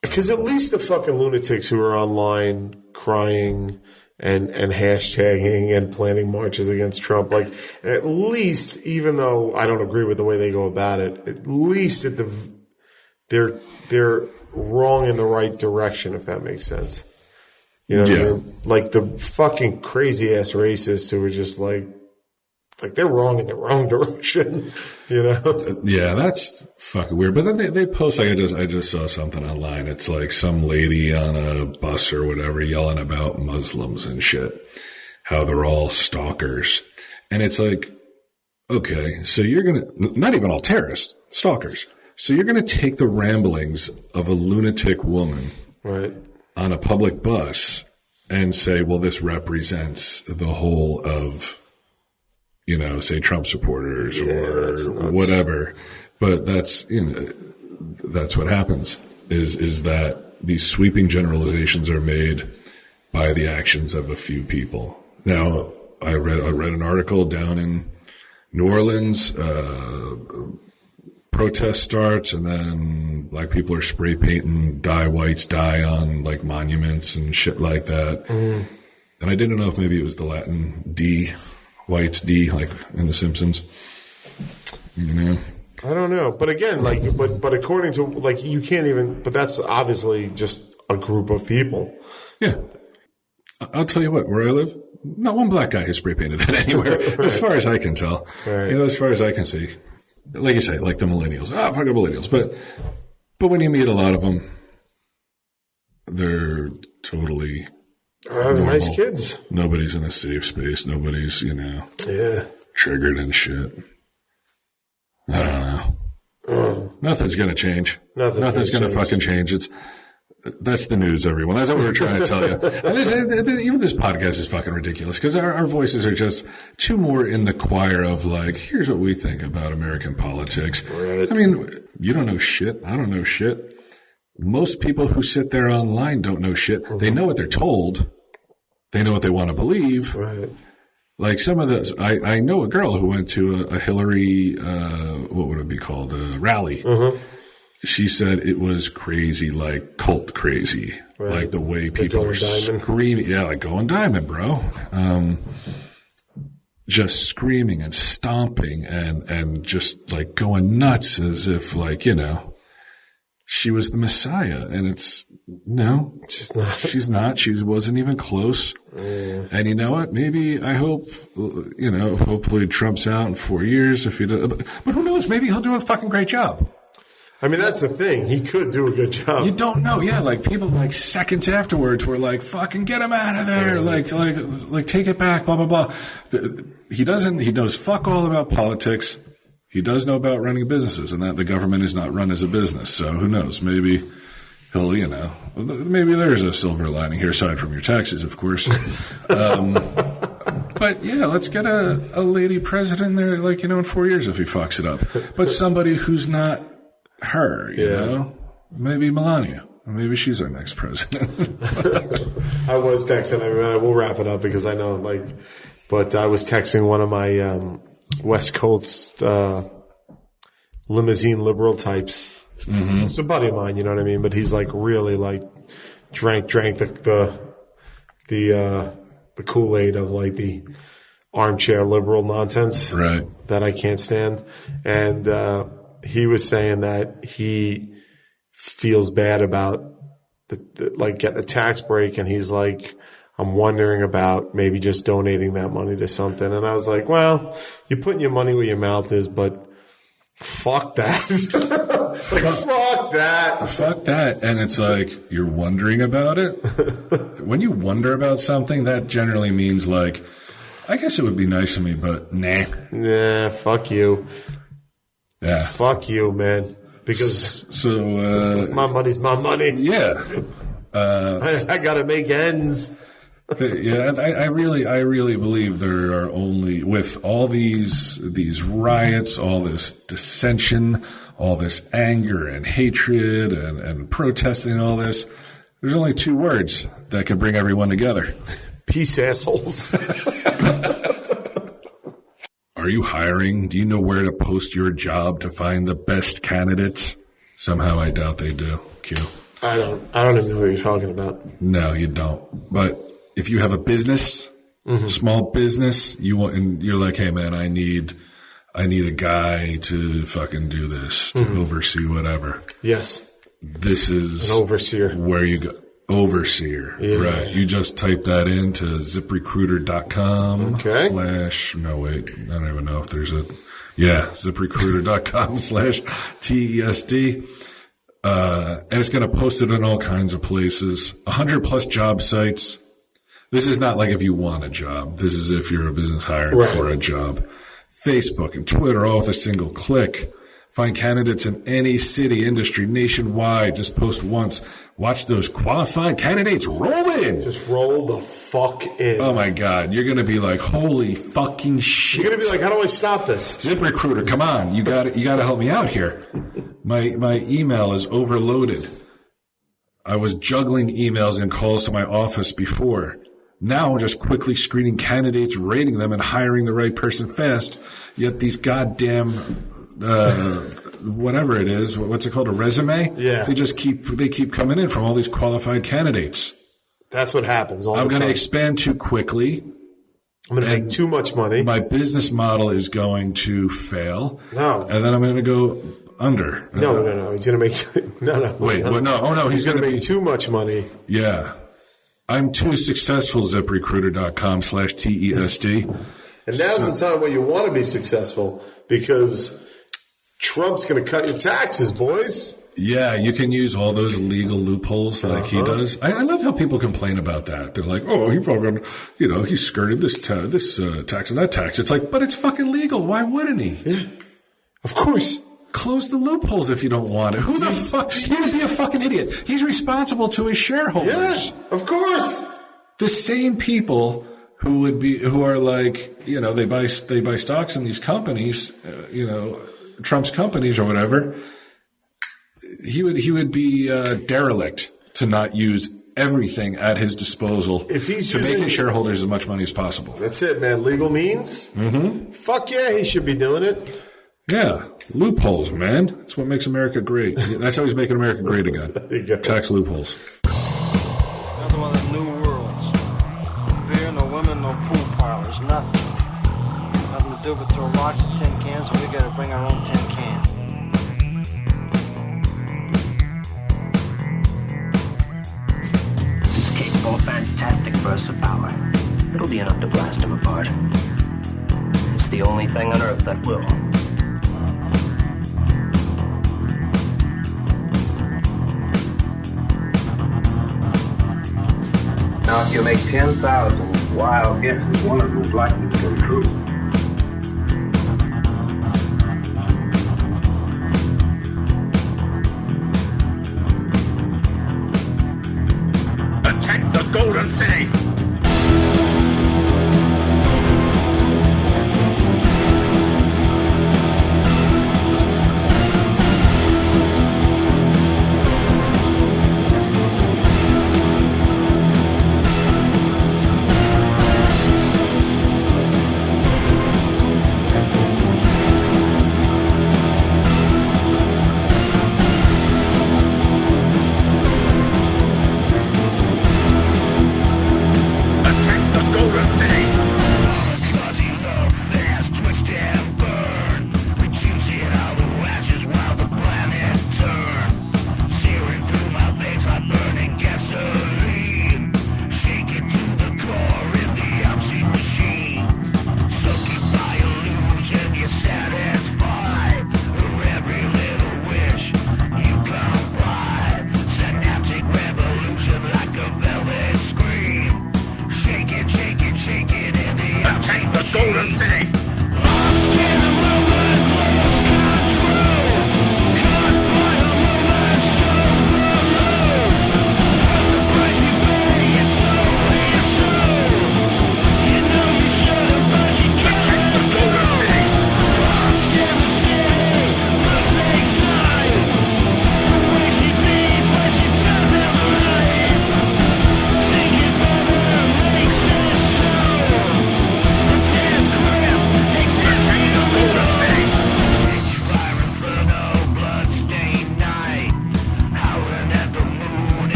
because at least the fucking lunatics who are online crying and hashtagging and planning marches against Trump, like at least, even though I don't agree with the way they go about it, at least they're wrong in the right direction, if that makes sense. You know what I mean? Like the fucking crazy ass racists who are just like they're wrong in the wrong direction, you know? Yeah, that's fucking weird. But then they post, like, I just saw something online. It's like some lady on a bus or whatever yelling about Muslims and shit, how they're all stalkers. And it's like, okay, so you're going to, not even all terrorists, stalkers. So you're going to take the ramblings of a lunatic woman right on a public bus and say, well, this represents the whole of, you know, say Trump supporters or whatever. But that's, you know, that's what happens is that these sweeping generalizations are made by the actions of a few people. Now, I read an article down in New Orleans, protest starts, and then black people are spray painting whites die on like monuments and shit like that. And I didn't know if maybe it was the Latin D, whites D, like in The Simpsons. You know? I don't know. But again, like, but according to, like, you can't even, but that's obviously just a group of people. Yeah. I'll tell you what, where I live, not one black guy has spray painted that anywhere, right. As far as I can tell. Right. You know, as far as I can see. Like you say, like the millennials. Fuck the millennials. But when you meet a lot of them, they're totally normal. Nice kids. Nobody's in a safe space. Nobody's, you know, triggered and shit. I don't know. Nothing's going to change. Nothing's going to fucking change. That's the news, everyone. That's what we're trying to tell you. And even this podcast is fucking ridiculous because our voices are just two more in the choir of like, here's what we think about American politics. Right. I mean, you don't know shit. I don't know shit. Most people who sit there online don't know shit. Mm-hmm. They know what they're told. They know what they want to believe. Right. Like some of those, I know a girl who went to a Hillary, what would it be called? A rally. Mm-hmm. She said it was crazy, like cult crazy, right. Like the way people are screaming. Yeah, like going diamond, bro. Just screaming and stomping and just like going nuts as if like, you know, she was the Messiah. And it's, no. She's not. She wasn't even close. Yeah. And you know what? Maybe, I hope, you know, hopefully Trump's out in 4 years if he does. But who knows? Maybe he'll do a fucking great job. I mean, that's the thing. He could do a good job. You don't know. Yeah, like people like seconds afterwards were like, fucking get him out of there. Like take it back, blah, blah, blah. He knows fuck all about politics. He does know about running businesses and that the government is not run as a business. So who knows? Maybe he'll, you know, maybe there's a silver lining here aside from your taxes, of course. But yeah, let's get a lady president there, like, you know, in 4 years if he fucks it up. But somebody who's not her, you know, maybe Melania. Maybe she's our next president. I was texting. I mean, we'll wrap it up because I know, like, but I was texting one of my West Coast limousine liberal types. Mm-hmm. It's a buddy of mine, you know what I mean? But he's like really like drank the Kool-Aid of like the armchair liberal nonsense, right? That I can't stand, and he was saying that he feels bad about like getting a tax break, and he's like, I'm wondering about maybe just donating that money to something. And I was like, well, you're putting your money where your mouth is, but fuck that. Fuck that. Fuck that. And it's like, you're wondering about it? When you wonder about something, that generally means like, I guess it would be nice of me, but nah. Nah, fuck you. Yeah. Fuck you, man. Because my money's my money. Yeah. I gotta make ends. Yeah, I really believe there are only, with all these riots, all this dissension, all this anger and hatred and protesting and all this, there's only two words that can bring everyone together. Peace, assholes. Are you hiring? Do you know where to post your job to find the best candidates? Somehow I doubt they do. Q. I don't even know what you're talking about. No, you don't. But if you have a business, small business, you're like, hey man, I need a guy to fucking do this, to oversee whatever. Yes. This is an overseer. Where you go. Overseer. Yeah. Right. You just type that into ZipRecruiter.com / no wait, I don't even know if there's ZipRecruiter.com / TESD. And it's going to post it on all kinds of places. 100+ job sites. This is not like if you want a job. This is if you're a business hiring for a job. Facebook and Twitter, all with a single click. Find candidates in any city, industry, nationwide. Just post once. Watch those qualified candidates roll in. Just roll the fuck in. Oh my God. You're going to be like, holy fucking shit. You're going to be like, how do I stop this? ZipRecruiter, come on. You got to help me out here. My email is overloaded. I was juggling emails and calls to my office before. Now I'm just quickly screening candidates, rating them, and hiring the right person fast. Yet these goddamn, whatever it is, what's it called, a resume? Yeah. They keep coming in from all these qualified candidates. That's what happens all the time. I'm going to expand too quickly. I'm going to make too much money. My business model is going to fail. No. And then I'm going to go under. No. He's going to make, no. Wait, no. Oh no, he's going to make too much money. Yeah. I'm too successful, ZipRecruiter.com / TESD. And now's the time where you want to be successful, because Trump's going to cut your taxes, boys. Yeah, you can use all those legal loopholes like he does. I love how people complain about that. They're like, oh, he fucking, he skirted this tax and that tax. It's like, but it's fucking legal. Why wouldn't he? Yeah, of course. Close the loopholes if you don't want it. Who the fuck? He would be a fucking idiot. He's responsible to his shareholders. Yeah, of course. The same people who are like, they buy stocks in these companies, Trump's companies or whatever. He would be derelict to not use everything at his disposal make his shareholders as much money as possible. That's it, man. Legal means. Mm-hmm. Fuck yeah, he should be doing it. Yeah, loopholes, man. That's what makes America great. That's how he's making America great again. Tax loopholes. Another one of the new worlds. No beer, no women, no pool parlors, nothing. Nothing to do but throw rocks at tin cans, and we gotta bring our own tin can. It's capable of fantastic bursts of power. It'll be enough to blast them apart. It's the only thing on Earth that will. Now, if you make 10,000 wild guesses, one of them is likely to come true. Attack the Golden City!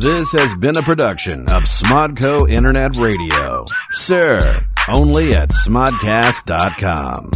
This has been a production of Smodco Internet Radio. Sir, only at smodcast.com.